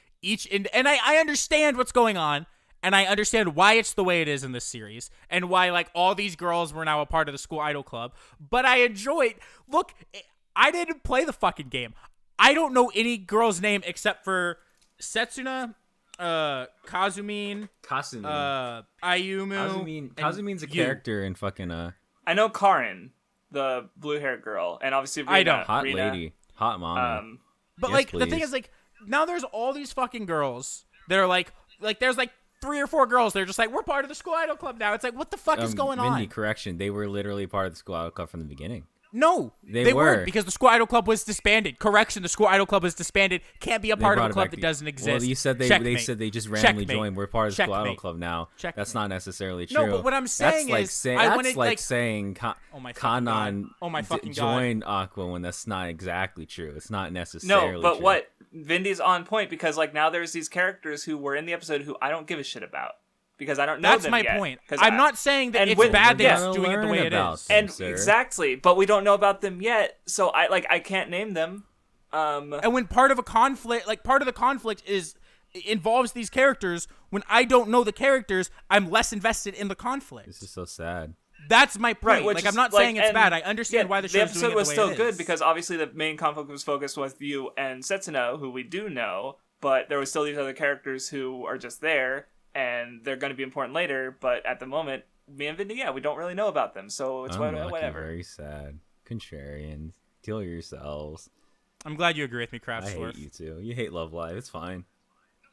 and I understand what's going on, and I understand why it's the way it is in this series, and why like all these girls were now a part of the school idol club. But I enjoyed. Look, I didn't play the fucking game. I don't know any girl's name except for Setsuna, Kazumine, Ayumu. Kazumine's a you. character in fucking I know Karin, the blue-haired girl, and obviously Rina, I don't. hot Rina. lady, hot mama. But Yes, like the thing please. is, like, now there's all these fucking girls that are like there's like 3 or 4 girls. They're just like, we're part of the school idol club now. It's like, what the fuck is going on? Vindy, correction. They were literally part of the school idol club from the beginning. No, They were. weren't, because the school idol club was disbanded. Correction, the school idol club was disbanded. Can't be a part of a club that doesn't exist. Well, you said they Checkmate. said they just randomly Checkmate. joined. We're part of the school idol Checkmate. club now. Checkmate. That's not necessarily No, true. but what I'm saying that's like is, saying, I that's wanted, like like- saying Oh my fucking Kanan God. Oh my fucking God. joined Aqua when that's not exactly true. It's not necessarily No, but true. what? Vindy's on point, because like now there's these characters who were in the episode who I don't give a shit about because I don't know That's them my yet. point. 'Cause I'm not saying that and it's when- bad that yeah. it's doing it the way it Learn about is. them. And sir. exactly, but we don't know about them yet, so I can't name them. And when part of a conflict, like part of the conflict involves these characters, when I don't know the characters, I'm less invested in the conflict. This is so sad. That's my point. Right, which like, is, I'm not like, saying it's and- bad. I understand why the show's episode doing it was the way still it good is. because obviously the main conflict was focused with you and Setsuna, who we do know, but there was still these other characters who are just there, and they're going to be important later. But at the moment, me and Vindy, we don't really know about them, so it's Unlucky, whatever. Very sad. Contrarians, kill yourselves. I'm glad you agree with me, I Craftsdwarf. hate you too. You hate Love Live. It's fine.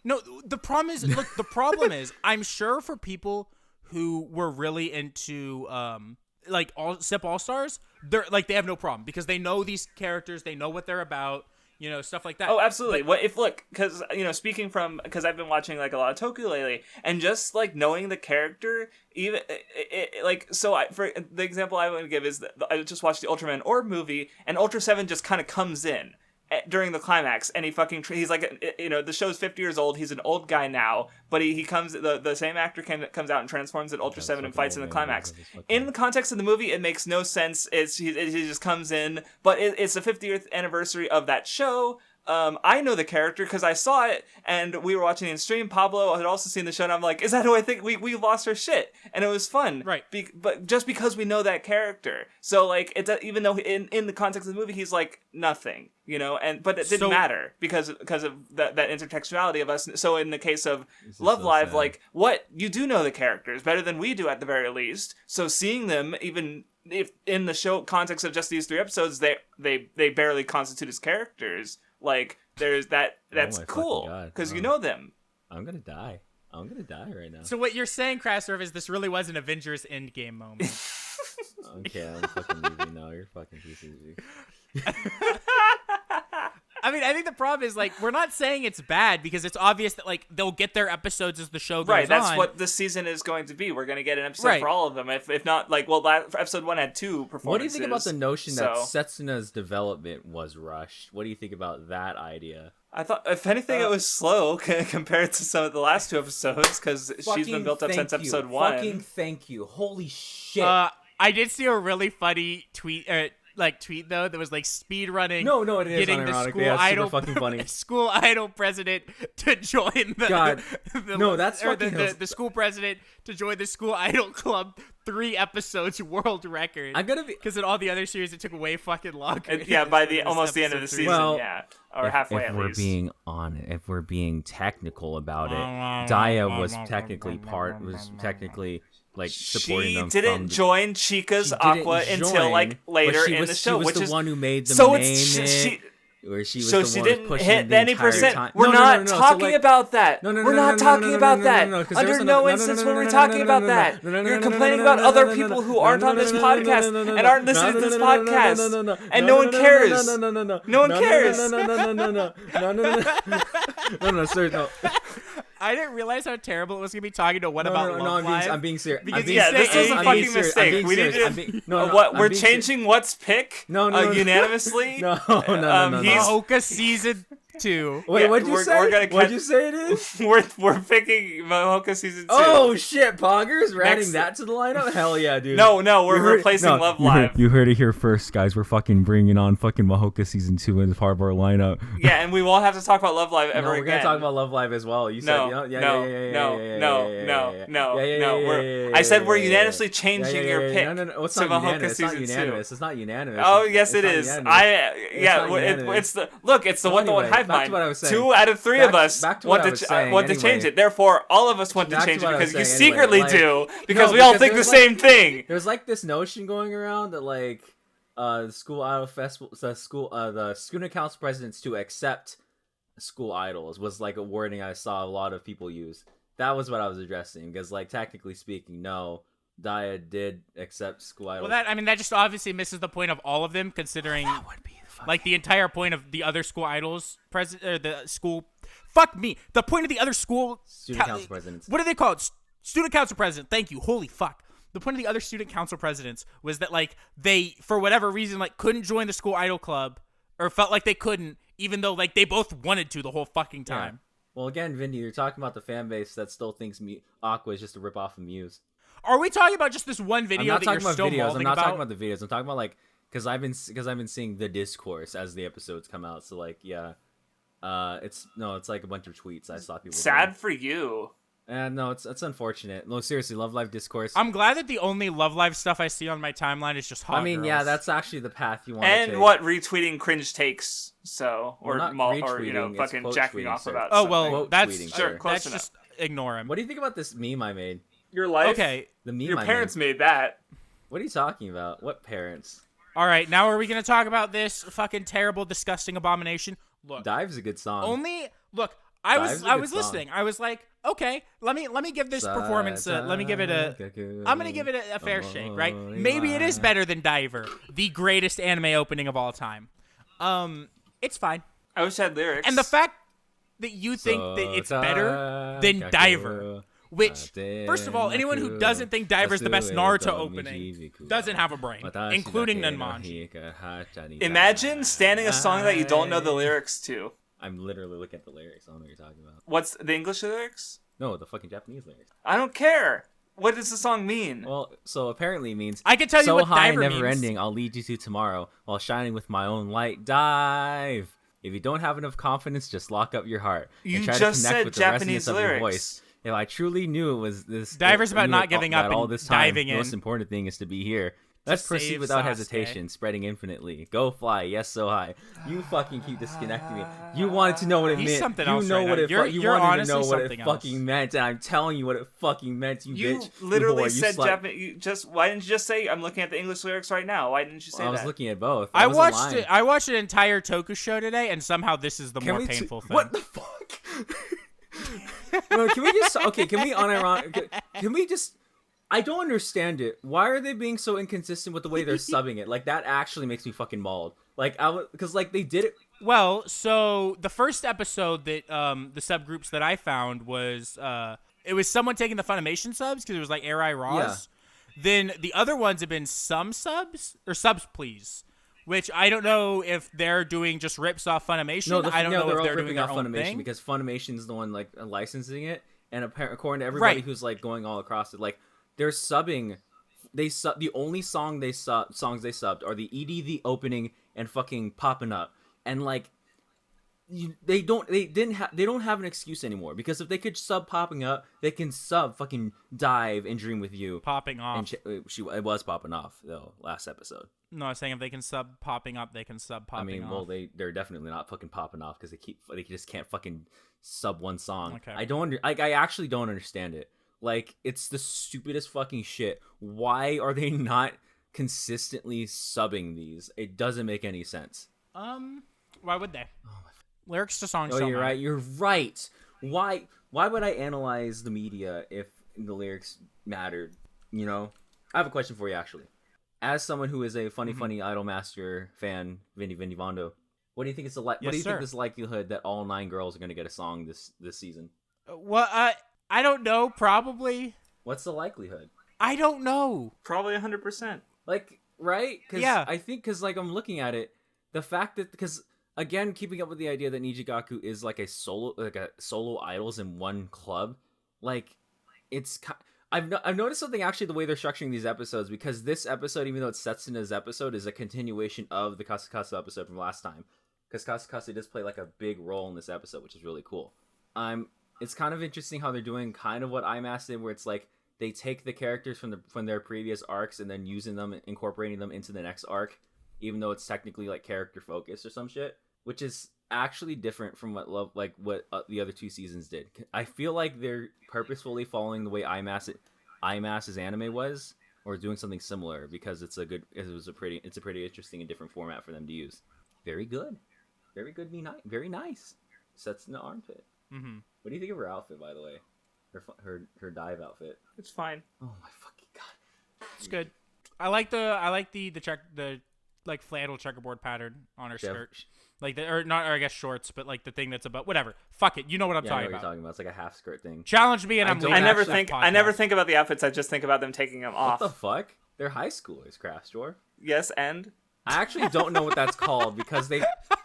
No, the problem is, look, the problem is, I'm sure for people who were really into like Sip All Stars, they're like, they have no problem because they know these characters, they know what they're about, stuff like that. Oh, absolutely. But- What if because speaking from because I've been watching like a lot of Toku lately, and just like knowing the character, even for the example I want to give is that I just watched the Ultraman Orb movie, and Ultra 7 just kind of comes in during the climax, and he's like, the show's 50 years old. He's an old guy now, but he comes, the same actor comes out and transforms at Ultra 7 and fights in the climax. In the context of the movie, it makes no sense. He just comes in, but it's the 50th anniversary of that show. I know the character because I saw it, and we were watching it in stream. Pablo had also seen the show, and I'm like, is that who I think? We lost our shit, and it was fun, Right? But just because we know that character, so like even though in the context of the movie he's like nothing, but it didn't matter because of that intertextuality of us. So in the case of Love Live, sad. like what you do know the characters better than we do at the very least. So seeing them even if in the show context of just these 3 episodes, they barely constitute as characters. Like there's that. That's my cool fucking God. because you know them. I'm gonna die. I'm gonna die right now. So what you're saying, Craftsdwarf, is this really was an Avengers Endgame moment. Okay, I'm fucking leaving now. You're fucking pieces of shit. I mean, I think the problem is, like, we're not saying it's bad because it's obvious that, like, they'll get their episodes as the show goes on. Right, that's what this season is going to be. We're going to get an episode for all of them. If not, like, episode 1 had 2 performances. What do you think about the notion that so- Setsuna's development was rushed? What do you think about that idea? I thought, if anything, it was slow compared to some of the last 2 episodes because she's been built up since episode 1. Fucking thank you. Holy shit. I did see a really funny tweet though that was like speed running. No, it is getting the unironic. school Yeah, it's super idol fucking funny. school idol president to join the God. No, that's or fucking the school president to join the school idol club 3 episodes world record. I'm gonna be because in all the other series it took way fucking longer. And, by the almost the end of the Episode 3. season, Well, or halfway if at we're least. being on it, if we're being technical about it, Daya was technically like supporting She them. didn't join Chica's She didn't Aqua until join, like but later she in was- the show, she was which the is one who made them so name it's it. Where she was so the she one didn't pushing hit it the any entire percent. time. We're No, not so, talking like- about that. No, We're not talking about that. 'cause there was Under no instance were we talking about that. You're complaining about other people who aren't on this podcast and aren't listening to this podcast, and no one cares. No one cares. No, sir, no. I didn't realize how terrible it was gonna be talking to What No, About no, no, Love Live. I'm being serious. Because I'm being yeah, this is a I'm fucking being serious. mistake. I'm being We need serious. to- No, what I'm we're being changing what's pick No, no, no, unanimously. No, no. he's- Mahoka season 2. Wait, Yeah, what'd you we're say? gonna What'd you say it is? we're picking Mahoka season 2. Oh shit, Poggers! We're adding Next- that to the lineup? Hell yeah, dude. No, You we're heard- replacing no, Love you heard- Live. You heard it here first, guys. We're fucking bringing on fucking Mahoka season 2 as part of our lineup. Yeah, and we won't have to talk about Love Live ever No, we're again. gonna talk about Love Live as well. You said No. I said we're unanimously changing your pick No, it's to not Mahoka unanimous. It's not season 2. unanimous. It's not unanimous. Oh yes, it It's is. not unanimous. It's the look. It's the Well, one anyway, hive back to mind. what I was saying. 2 out of 3 of us Back to want what I was to saying, want to anyway. change it. Therefore, all of us want to Back to change it what I was because you saying, anyway, secretly like- do because No, we all because think the there's same thing. There's like this notion going around that like the school idol festival, the student council presidents to accept school idols was like a wording I saw a lot of people use. That was what I was addressing because like technically speaking, no, Daya did accept school idols. Well, that just obviously misses the point of all of them, considering that would be the fucking... like the entire point of the other school idols the school. Fuck me. The point of the other school student council presidents. What are they called? Student council president. Thank you. Holy fuck. The point of the other student council presidents was that like they, for whatever reason, like couldn't join the school idol club or felt like they couldn't, even though like they both wanted to the whole fucking time. Yeah. Well, again, Vindy, you're talking about the fan base that still thinks Aqua is just a rip off of Muse. Are we talking about just this one video I'm not that talking you're about still videos. I'm mauling not talking about? about the videos. I'm talking about like because I've been seeing the discourse as the episodes come out. So like yeah, it's like a bunch of tweets I saw people. Sad for you. And no, it's unfortunate. No, seriously, Love Live discourse. I'm glad that the only Love Live stuff I see on my timeline is just hot I mean, girls. yeah, that's actually the path you want to take. And what retweeting cringe takes, so Well, or not or you know retweeting, it's fucking quote jacking tweeting, off sir. about. Oh something. well, Quote that's tweeting, sure, sir. close that's enough. just ignore him. What do you think about this meme I made? Your life. Okay. The meme Your I parents made. made that. What are you talking about? What parents? All right, now are we gonna talk about this fucking terrible, disgusting abomination? Look, Dive's a good song. I Dive's was a good listening. song. I was like, okay, let me give this performance. Let me give it a. I'm gonna give it a fair shake, right? Maybe it is better than Diver, the greatest anime opening of all time. It's fine. I wish I had lyrics. And the fact that you think that it's better than Diver, which, first of all, anyone who doesn't think Diver is the best Naruto opening doesn't have a brain, including Nunmanji. Imagine standing a song that you don't know the lyrics to. I'm literally looking at the lyrics. I don't know what you're talking about. What's the English lyrics? No, the fucking Japanese lyrics. I don't care. What does the song mean? Well, so apparently it means I can tell you so what high, Diver never means. ending. I'll lead you to tomorrow while shining with my own light. Dive. If you don't have enough confidence, just lock up your heart. You and try just to connect said with the Japanese resonance of your lyrics. voice. If I truly knew it was this, Diver's about knew not it giving that up all and this time, diving the in. most important thing is to be here. Let's proceed save without Sasuke. hesitation, spreading infinitely. Go fly, yes, so high. You fucking keep disconnecting me. You wanted to know what it He's meant. something You else know right what now. it. You You're wanted to honestly know what it something fucking else. meant, and I'm telling you what it fucking meant. You You bitch. literally You whore, said you slut. Japanese. Why didn't you just say I'm looking at the English lyrics right now? Why didn't you say Well, I was that? looking at both. I wasn't watched lying. it. I watched an entire Toku show today, and somehow this is the more we painful thing. What the fuck? No, can we just can we unironic? Can we just? I don't understand it. Why are they being so inconsistent with the way they're subbing it? Like that actually makes me fucking bald. Like because like they did it. Well, so the first episode that the subgroups that I found was it was someone taking the Funimation subs because it was like Arai Raws. Yeah. Then the other ones have been some subs or subs please, which I don't know if they're doing just rips off Funimation. I don't know they're if all they're ripping doing their off own Funimation thing. because Funimation's the one like licensing it, and according to everybody Right. who's like going all across it, like they're subbing. The only songs they subbed are the ED, the opening, and fucking Popping Up, and like. They don't have an excuse anymore because if they could sub Popping Up, they can sub fucking Dive and Dream with You. Popping off. And it was popping off though last episode. No, I was saying if they can sub popping up, they can sub popping off. Well, they're definitely not fucking popping off because they just can't fucking sub one song. Okay. I actually don't understand it. Like it's the stupidest fucking shit. Why are they not consistently subbing these? It doesn't make any sense. Why would they? Lyrics to songs. Oh, don't you're matter. right. You're right. Why would I analyze the media if the lyrics mattered? You know, I have a question for you actually. As someone who is a funny Idol Master fan, Vindy Vondo, what do you think is what do you think sir. this likelihood that all 9 girls are going to get a song this season? Well, I don't know. Probably. What's the likelihood? I don't know. Probably 100%. Like, right? Cause Yeah. I think because like I'm looking at it, the fact that because again, keeping up with the idea that Nijigaku is like a solo idols in one club, like it's. I've noticed something actually the way they're structuring these episodes, because this episode, even though it's Setsuna's episode, is a continuation of the Kasukasa episode from last time. Because Kasukasa does play like a big role in this episode, which is really cool. It's kind of interesting how they're doing kind of what IMAS did, where it's like they take the characters from their previous arcs and then using them, incorporating them into the next arc, even though it's technically like character focused or some shit, which is actually different from what the other 2 seasons did. I feel like they're purposefully following the way IMAS's anime was, or doing something similar, because it's a pretty interesting and different format for them to use. Very good, very nice. Sets in the armpit. Mm-hmm. What do you think of her outfit, by the way? Her dive outfit. It's fine. Oh my fucking god. It's good. I like the like flannel checkerboard pattern on her skirt. Like I guess shorts, but like the thing that's about whatever. Fuck it, you know what I'm I talking know what about. you're talking about. It's like a half skirt thing. Challenge me, and I'm leaving. I never think about the outfits. I just think about them taking them off. What the fuck? They're high schoolers, Craftsdwarf. Yes, and I actually don't know what that's called because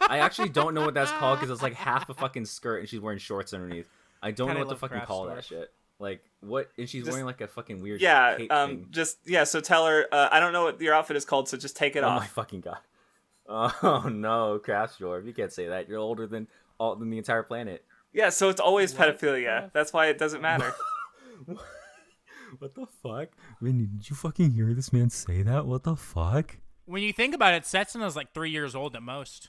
I actually don't know what that's called because it's like half a fucking skirt and she's wearing shorts underneath. I don't know what to fucking call that shit. Like what? And she's wearing like a fucking weird cape thing. So tell her I don't know what your outfit is called, so just take it off. Oh my fucking god. Oh no, Craftsdwarf, you can't say that. You're older than the entire planet. Yeah, so it's always pedophilia. That's why it doesn't matter. What the fuck? Vindy, did you fucking hear this man say that? What the fuck? When you think about it, Setsuna's like 3 years old at most.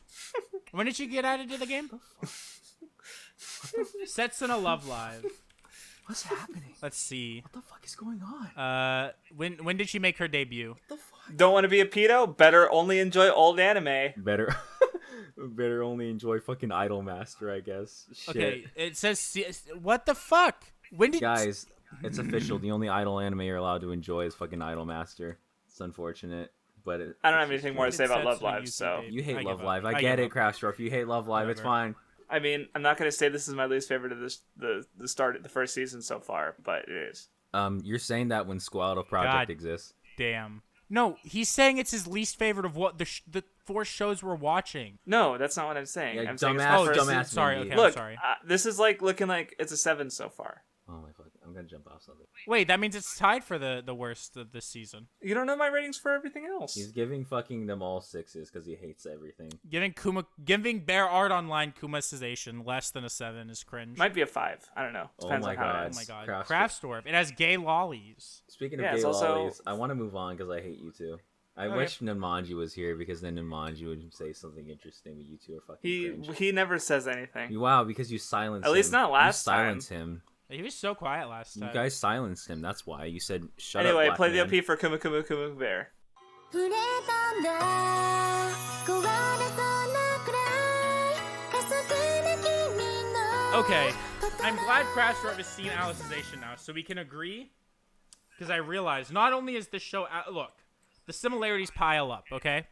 When did she get added to the game? Setsuna Love Live. What's happening? Let's see. What the fuck is going on? When did she make her debut? What the fuck? Don't want to be a pedo? Better only enjoy old anime. Better only enjoy fucking Idolmaster, I guess. Shit. Okay, it says what the fuck? When did Guys, it's official. The only idol anime you're allowed to enjoy is fucking Idolmaster. It's unfortunate, but I don't have anything more to say about Love Live, so you hate Love Live. I get it, Craftsdwarf. You hate Love Live. It's fine. I mean, I'm not gonna say this is my least favorite of the start of the first season so far, but it is. You're saying that when Squad Project exists. Damn. No, he's saying it's his least favorite of what the 4 shows we're watching. No, that's not what I'm saying. Yeah, I'm saying dumbass. Sorry, okay, Look, I'm sorry. This is looking like it's a 7 so far. Oh my fuck! I'm gonna jump off something. Wait, that means it's tied for the worst of this season. You don't know my ratings for everything else. He's giving fucking them all 6s because he hates everything. Giving Bear Art Online Kumasization less than a 7 is cringe. Might be a 5. I don't know. Depends on how it Oh is. my god. Craftsdwarf. It has gay lollies. Speaking of Yeah, gay it's also- lollies, I want to move on because I hate you two. I wish Nunmanji was here because then Nunmanji would say something interesting, but you two are fucking cringe. He never says anything. Wow, because you silenced him. At least not last time. You silenced him. He was so quiet last time. You guys silenced him. That's why you said shut up. Anyway, black play man. the OP for Kuma Kuma Kuma Bear. Okay, I'm glad Craftsdwarf has seen Alicization now, so we can agree. Because I realize not only is this show look, the similarities pile up. Okay,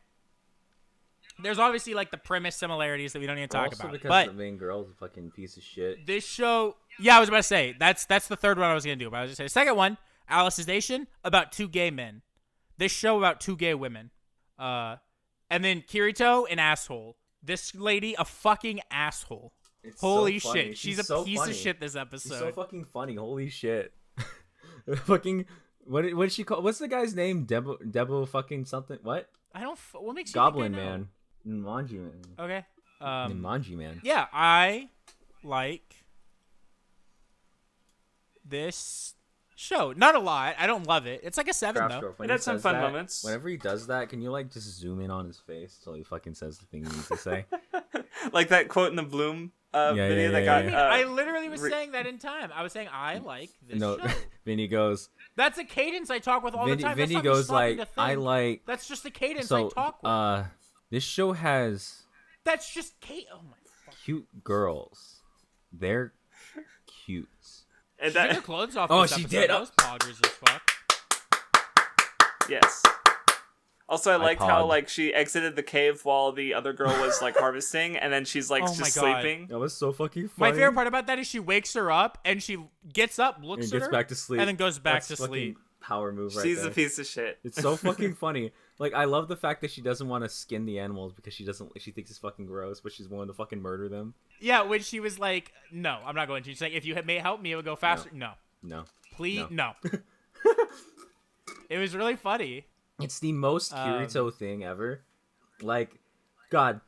there's obviously like the premise similarities that we don't even talk also about. because But the main girl's a fucking piece of shit. this show, yeah, I was about to say that's the third one I was gonna do, but I was gonna say the second one, Alicization, about 2 gay men. This show about 2 gay women. And then Kirito, an asshole. This lady, a fucking asshole. It's Holy so funny. shit, she's a so piece funny. of shit this episode. She's so fucking funny. Holy shit. Fucking what is she called? What's the guy's name? Debo fucking something. What? What makes you Goblin think I know? Man. Nunmanji Man. Okay. Nunmanji Man. Yeah, I like this show. Not a lot. I don't love it. It's like a 7 though. Craftsdwarf, when It he had some says fun that- moments. Whenever he does that, can you like just zoom in on his face till he fucking says the thing he needs to say? Like that quote in the Bloom video that got. yeah. I literally was saying that in time. I was saying I like this No, show. Vinny goes. That's a cadence I talk with all the time. That's Vinny not me goes stopping like, to think. I like. That's just the cadence So I talk with. this show has That's just Oh my fuck. cute girls. They're cute. And She took her that, clothes off. Oh, this she episode. did. Those poggers as fuck. yes. Also, I liked how iPod. like she exited the cave while the other girl was like harvesting, and then she's like Oh my just God. sleeping. That was so fucking funny. My favorite part about that is she wakes her up and she gets up, looks and at gets her, back to sleep, and then goes back That's to fucking sleep. Power move right She's there. a piece of shit. It's so fucking funny. Like, I love the fact that she doesn't want to skin the animals because she thinks it's fucking gross, but she's willing to fucking murder them. Yeah, when she was like, "No, I'm not going to." She's like, "If you may help me, it would go faster." No, No. please, no. It was really funny. It's the most Kirito thing ever. Like, God,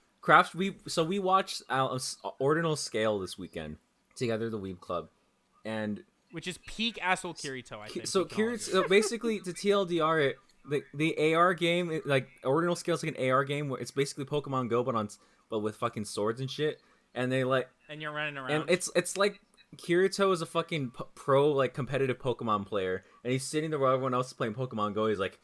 we watched Ordinal Scale this weekend together, the Weeb Club, and Which is peak asshole Kirito, I think. so Kirito basically to TLDR it. The AR game, like Ordinal Scale, is like an AR game where it's basically Pokemon Go, but with fucking swords and shit. And they like, and you're running around. and it's like Kirito is a fucking pro like competitive Pokemon player, and he's sitting there while everyone else is playing Pokemon Go. He's like,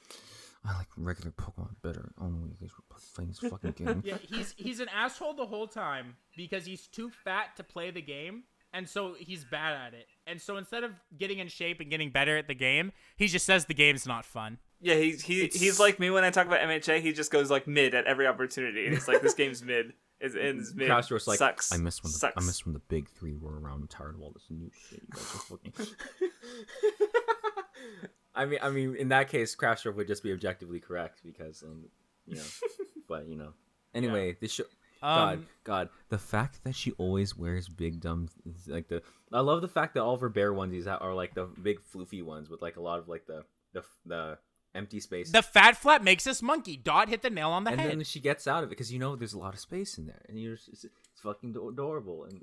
I like regular Pokemon better. I don't know what you guys were playing this fucking game. Yeah, he's an asshole the whole time because he's too fat to play the game, and so he's bad at it. And so instead of getting in shape and getting better at the game, he just says the game's not fun. Yeah, he's like me when I talk about MHA. He just goes like mid at every opportunity, and he's like, "This game's mid. It's mid. Craftsdwarf's like, Sucks. I miss when Sucks." the big three were around. I'm tired of all this new shit. You guys are fucking. I mean, in that case, Craftsdwarf would just be objectively correct because, but anyway, this show. God, the fact that she always wears big dumb, I love the fact that all of her bear onesies are like the big floofy ones with like a lot of like the empty space. The fat flap makes us monkey. Dot hit the nail on the and head. then she gets out of it because there's a lot of space in there, and it's fucking adorable. And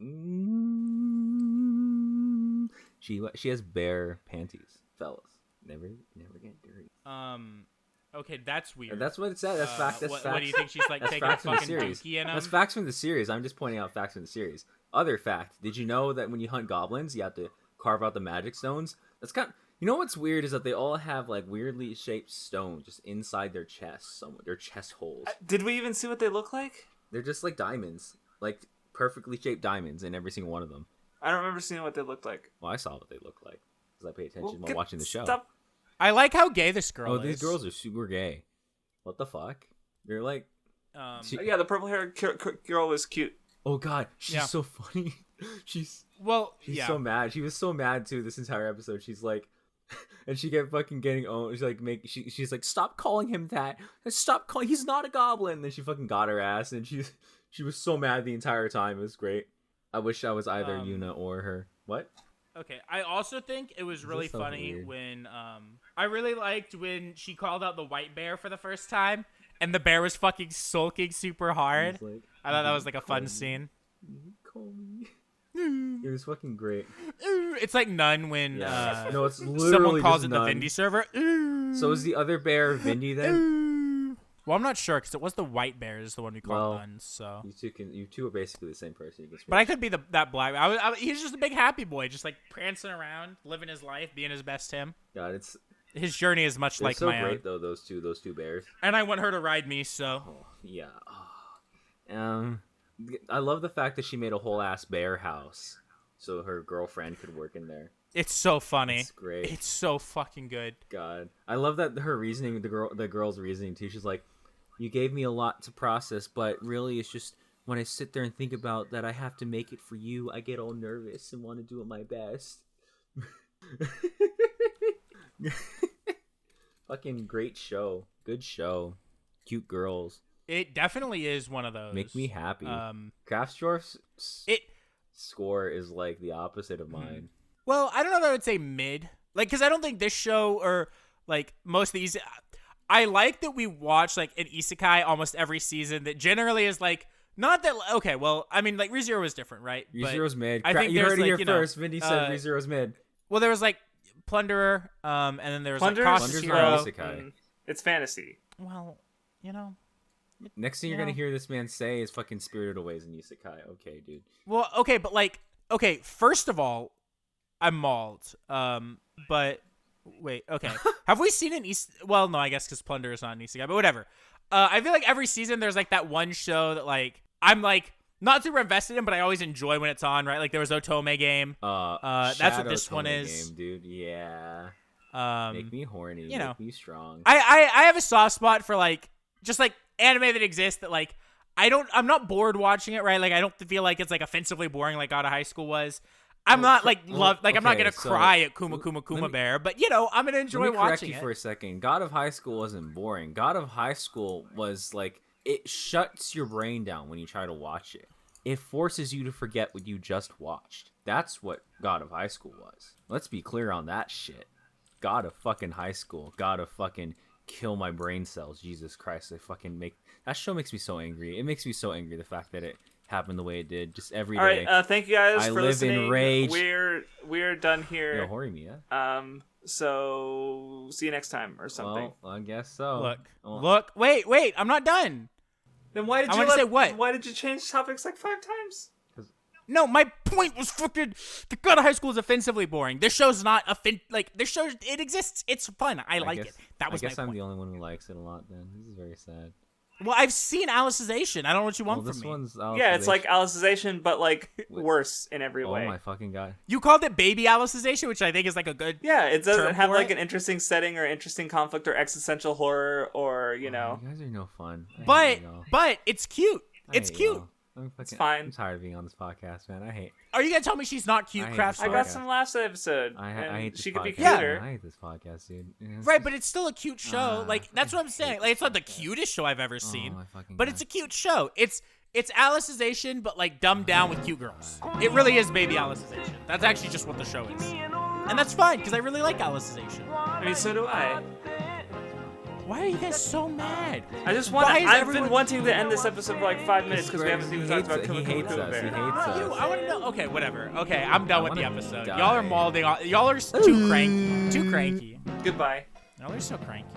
she has bare panties, fellas. Never get dirty. Okay, that's weird. And that's what it said. That's fact. That's what, facts. what do you think she's like That's taking a facts from the fucking series. dookie in him? That's facts from the series. I'm just pointing out facts from the series. Other fact: did you know that when you hunt goblins, you have to carve out the magic stones? That's kind. You know what's weird is that they all have like weirdly shaped stones just inside their chests, somewhere their chest holes. Did we even see what they look like? They're just like diamonds, like perfectly shaped diamonds in every single one of them. I don't remember seeing what they looked like. Well, I saw what they look like because I pay attention while watching the show. Stop. I like how gay this girl is. Oh, these girls are super gay. What the fuck? They're like, Yeah, the purple hair girl was cute. oh god, she's Yeah. so funny. she's yeah. so mad. She was so mad too this entire episode. She's like, and she kept fucking getting owned. She's like, she's like, stop calling him that. Stop calling. He's not a goblin. And then she fucking got her ass, and she was so mad the entire time. It was great. I wish I was either Yuna or her. What? Okay, I also think it was really so funny weird. when I really liked when she called out the white bear for the first time, and the bear was fucking sulking super hard. Like, I thought that was like a fun scene. call me. It was fucking great. It's like Nun when No, it's literally someone calls just it the none. Vindy server. So is the other bear Vindy then? Well, I'm not sure because it was the white bear is the one we call Well, Nun. So, You two are basically the same person. You can but I could be that black. He's just a big happy boy, just like prancing around, living his life, being his best him. God, His journey is much they're like so my great own. though. Those two bears. And I want her to ride me. So, Yeah. I love the fact that she made a whole ass bear house so her girlfriend could work in there. it's so funny. It's great. It's so fucking good. God, I love that her reasoning. The girl's reasoning too. She's like, "You gave me a lot to process, but really, it's just when I sit there and think about that I have to make it for you, I get all nervous and want to do it my best." Fucking great show. Good show. Cute girls. It definitely is one of those. Make me happy. Um, Craftsdwarf's it. score is like the opposite of mine. Well, I don't know if I would say mid. Like, because I don't think this show or like most of these. I like that we watch like an isekai almost every season. That generally is like not that okay. Well, I mean, like ReZero was different, right? ReZero's mid. I think you there's, heard it like, here you know, first. Vindy said ReZero's mid. Well, there was like Plunderer, and then there was Plunderer's like Plunderer's Cautious not Hero. isekai. It's fantasy. Well, you know. Next thing you're Yeah. gonna hear this man say is fucking Spirited Away is an isekai. Okay, dude. Well, okay, but like, okay, first of all, I'm mauled. But wait, okay, have we seen an Well, no, I guess because Plunder is not an isekai, but whatever. I feel like every season there's like that one show that like I'm like not super invested in, but I always enjoy when it's on, right? Like there was Otome game. That's what Shadow this one Tome is. game, dude. Yeah. Make me horny. you know. Make me strong. I have a soft spot for like just like anime that exists that like I'm not bored watching it, right? Like I don't feel like it's like offensively boring like God of High School was. I'm not like I'm not gonna cry at Kuma Bear, but you know I'm gonna enjoy let me correct watching you it. for a second. God of High School wasn't boring. God of High School was like it shuts your brain down when you try to watch it. It forces you to forget what you just watched. That's what God of High School was. Let's be clear on that shit. God of fucking High School. God of fucking kill my brain cells. Jesus Christ. That show makes me so angry. It makes me so angry the fact that it happened the way it did just every day. All right, thank you guys I for live listening. in rage. We're done here. Yo, hurry me, yeah? So see you next time or something. Well, I guess so. Look, wait, I'm not done. Then why did you say what? Why did you change topics like 5 times? No, my point was fucking the God of High School is offensively boring. This show's not this show it exists. It's fun. I like it. That was I guess my I'm point. the only one who likes it a lot then. This is very sad. Well, I've seen Alicization. I don't know what you want Well, from this me. one's Yeah, it's like Alicization, but like worse in every way. Oh my fucking god. You called it baby Alicization, which I think is like a good Yeah, it doesn't term have for like it. an interesting setting or interesting conflict or existential horror or you know. You guys are no fun. But it's cute. It's cute. It's fine. I'm tired of being on this podcast, man. I hate. Are you gonna tell me she's not cute, I hate Craftsdwarf? I got podcast. some last episode. I and hate this she could be podcast. cuter. I hate this podcast, dude. Right, but it's still a cute show. Like that's what I'm saying. Like it's not the cutest show I've ever seen, my fucking but God. it's a cute show. It's Alicization, but like dumbed down with cute girls. It really is baby Alicization. That's actually just what the show is, and that's fine because I really like Alicization. I mean, so do I. Why are you guys so mad? I just want. Why is I've everyone- been wanting to end this episode for like 5 minutes because we haven't even talked about Kuma He hates Kuma us. He Bear. hates us. I want to know. Okay, whatever. Okay, I'm done with the wanna episode. die. Y'all are mauling on. Y'all are too cranky. Too cranky. Goodbye. Y'all are so cranky.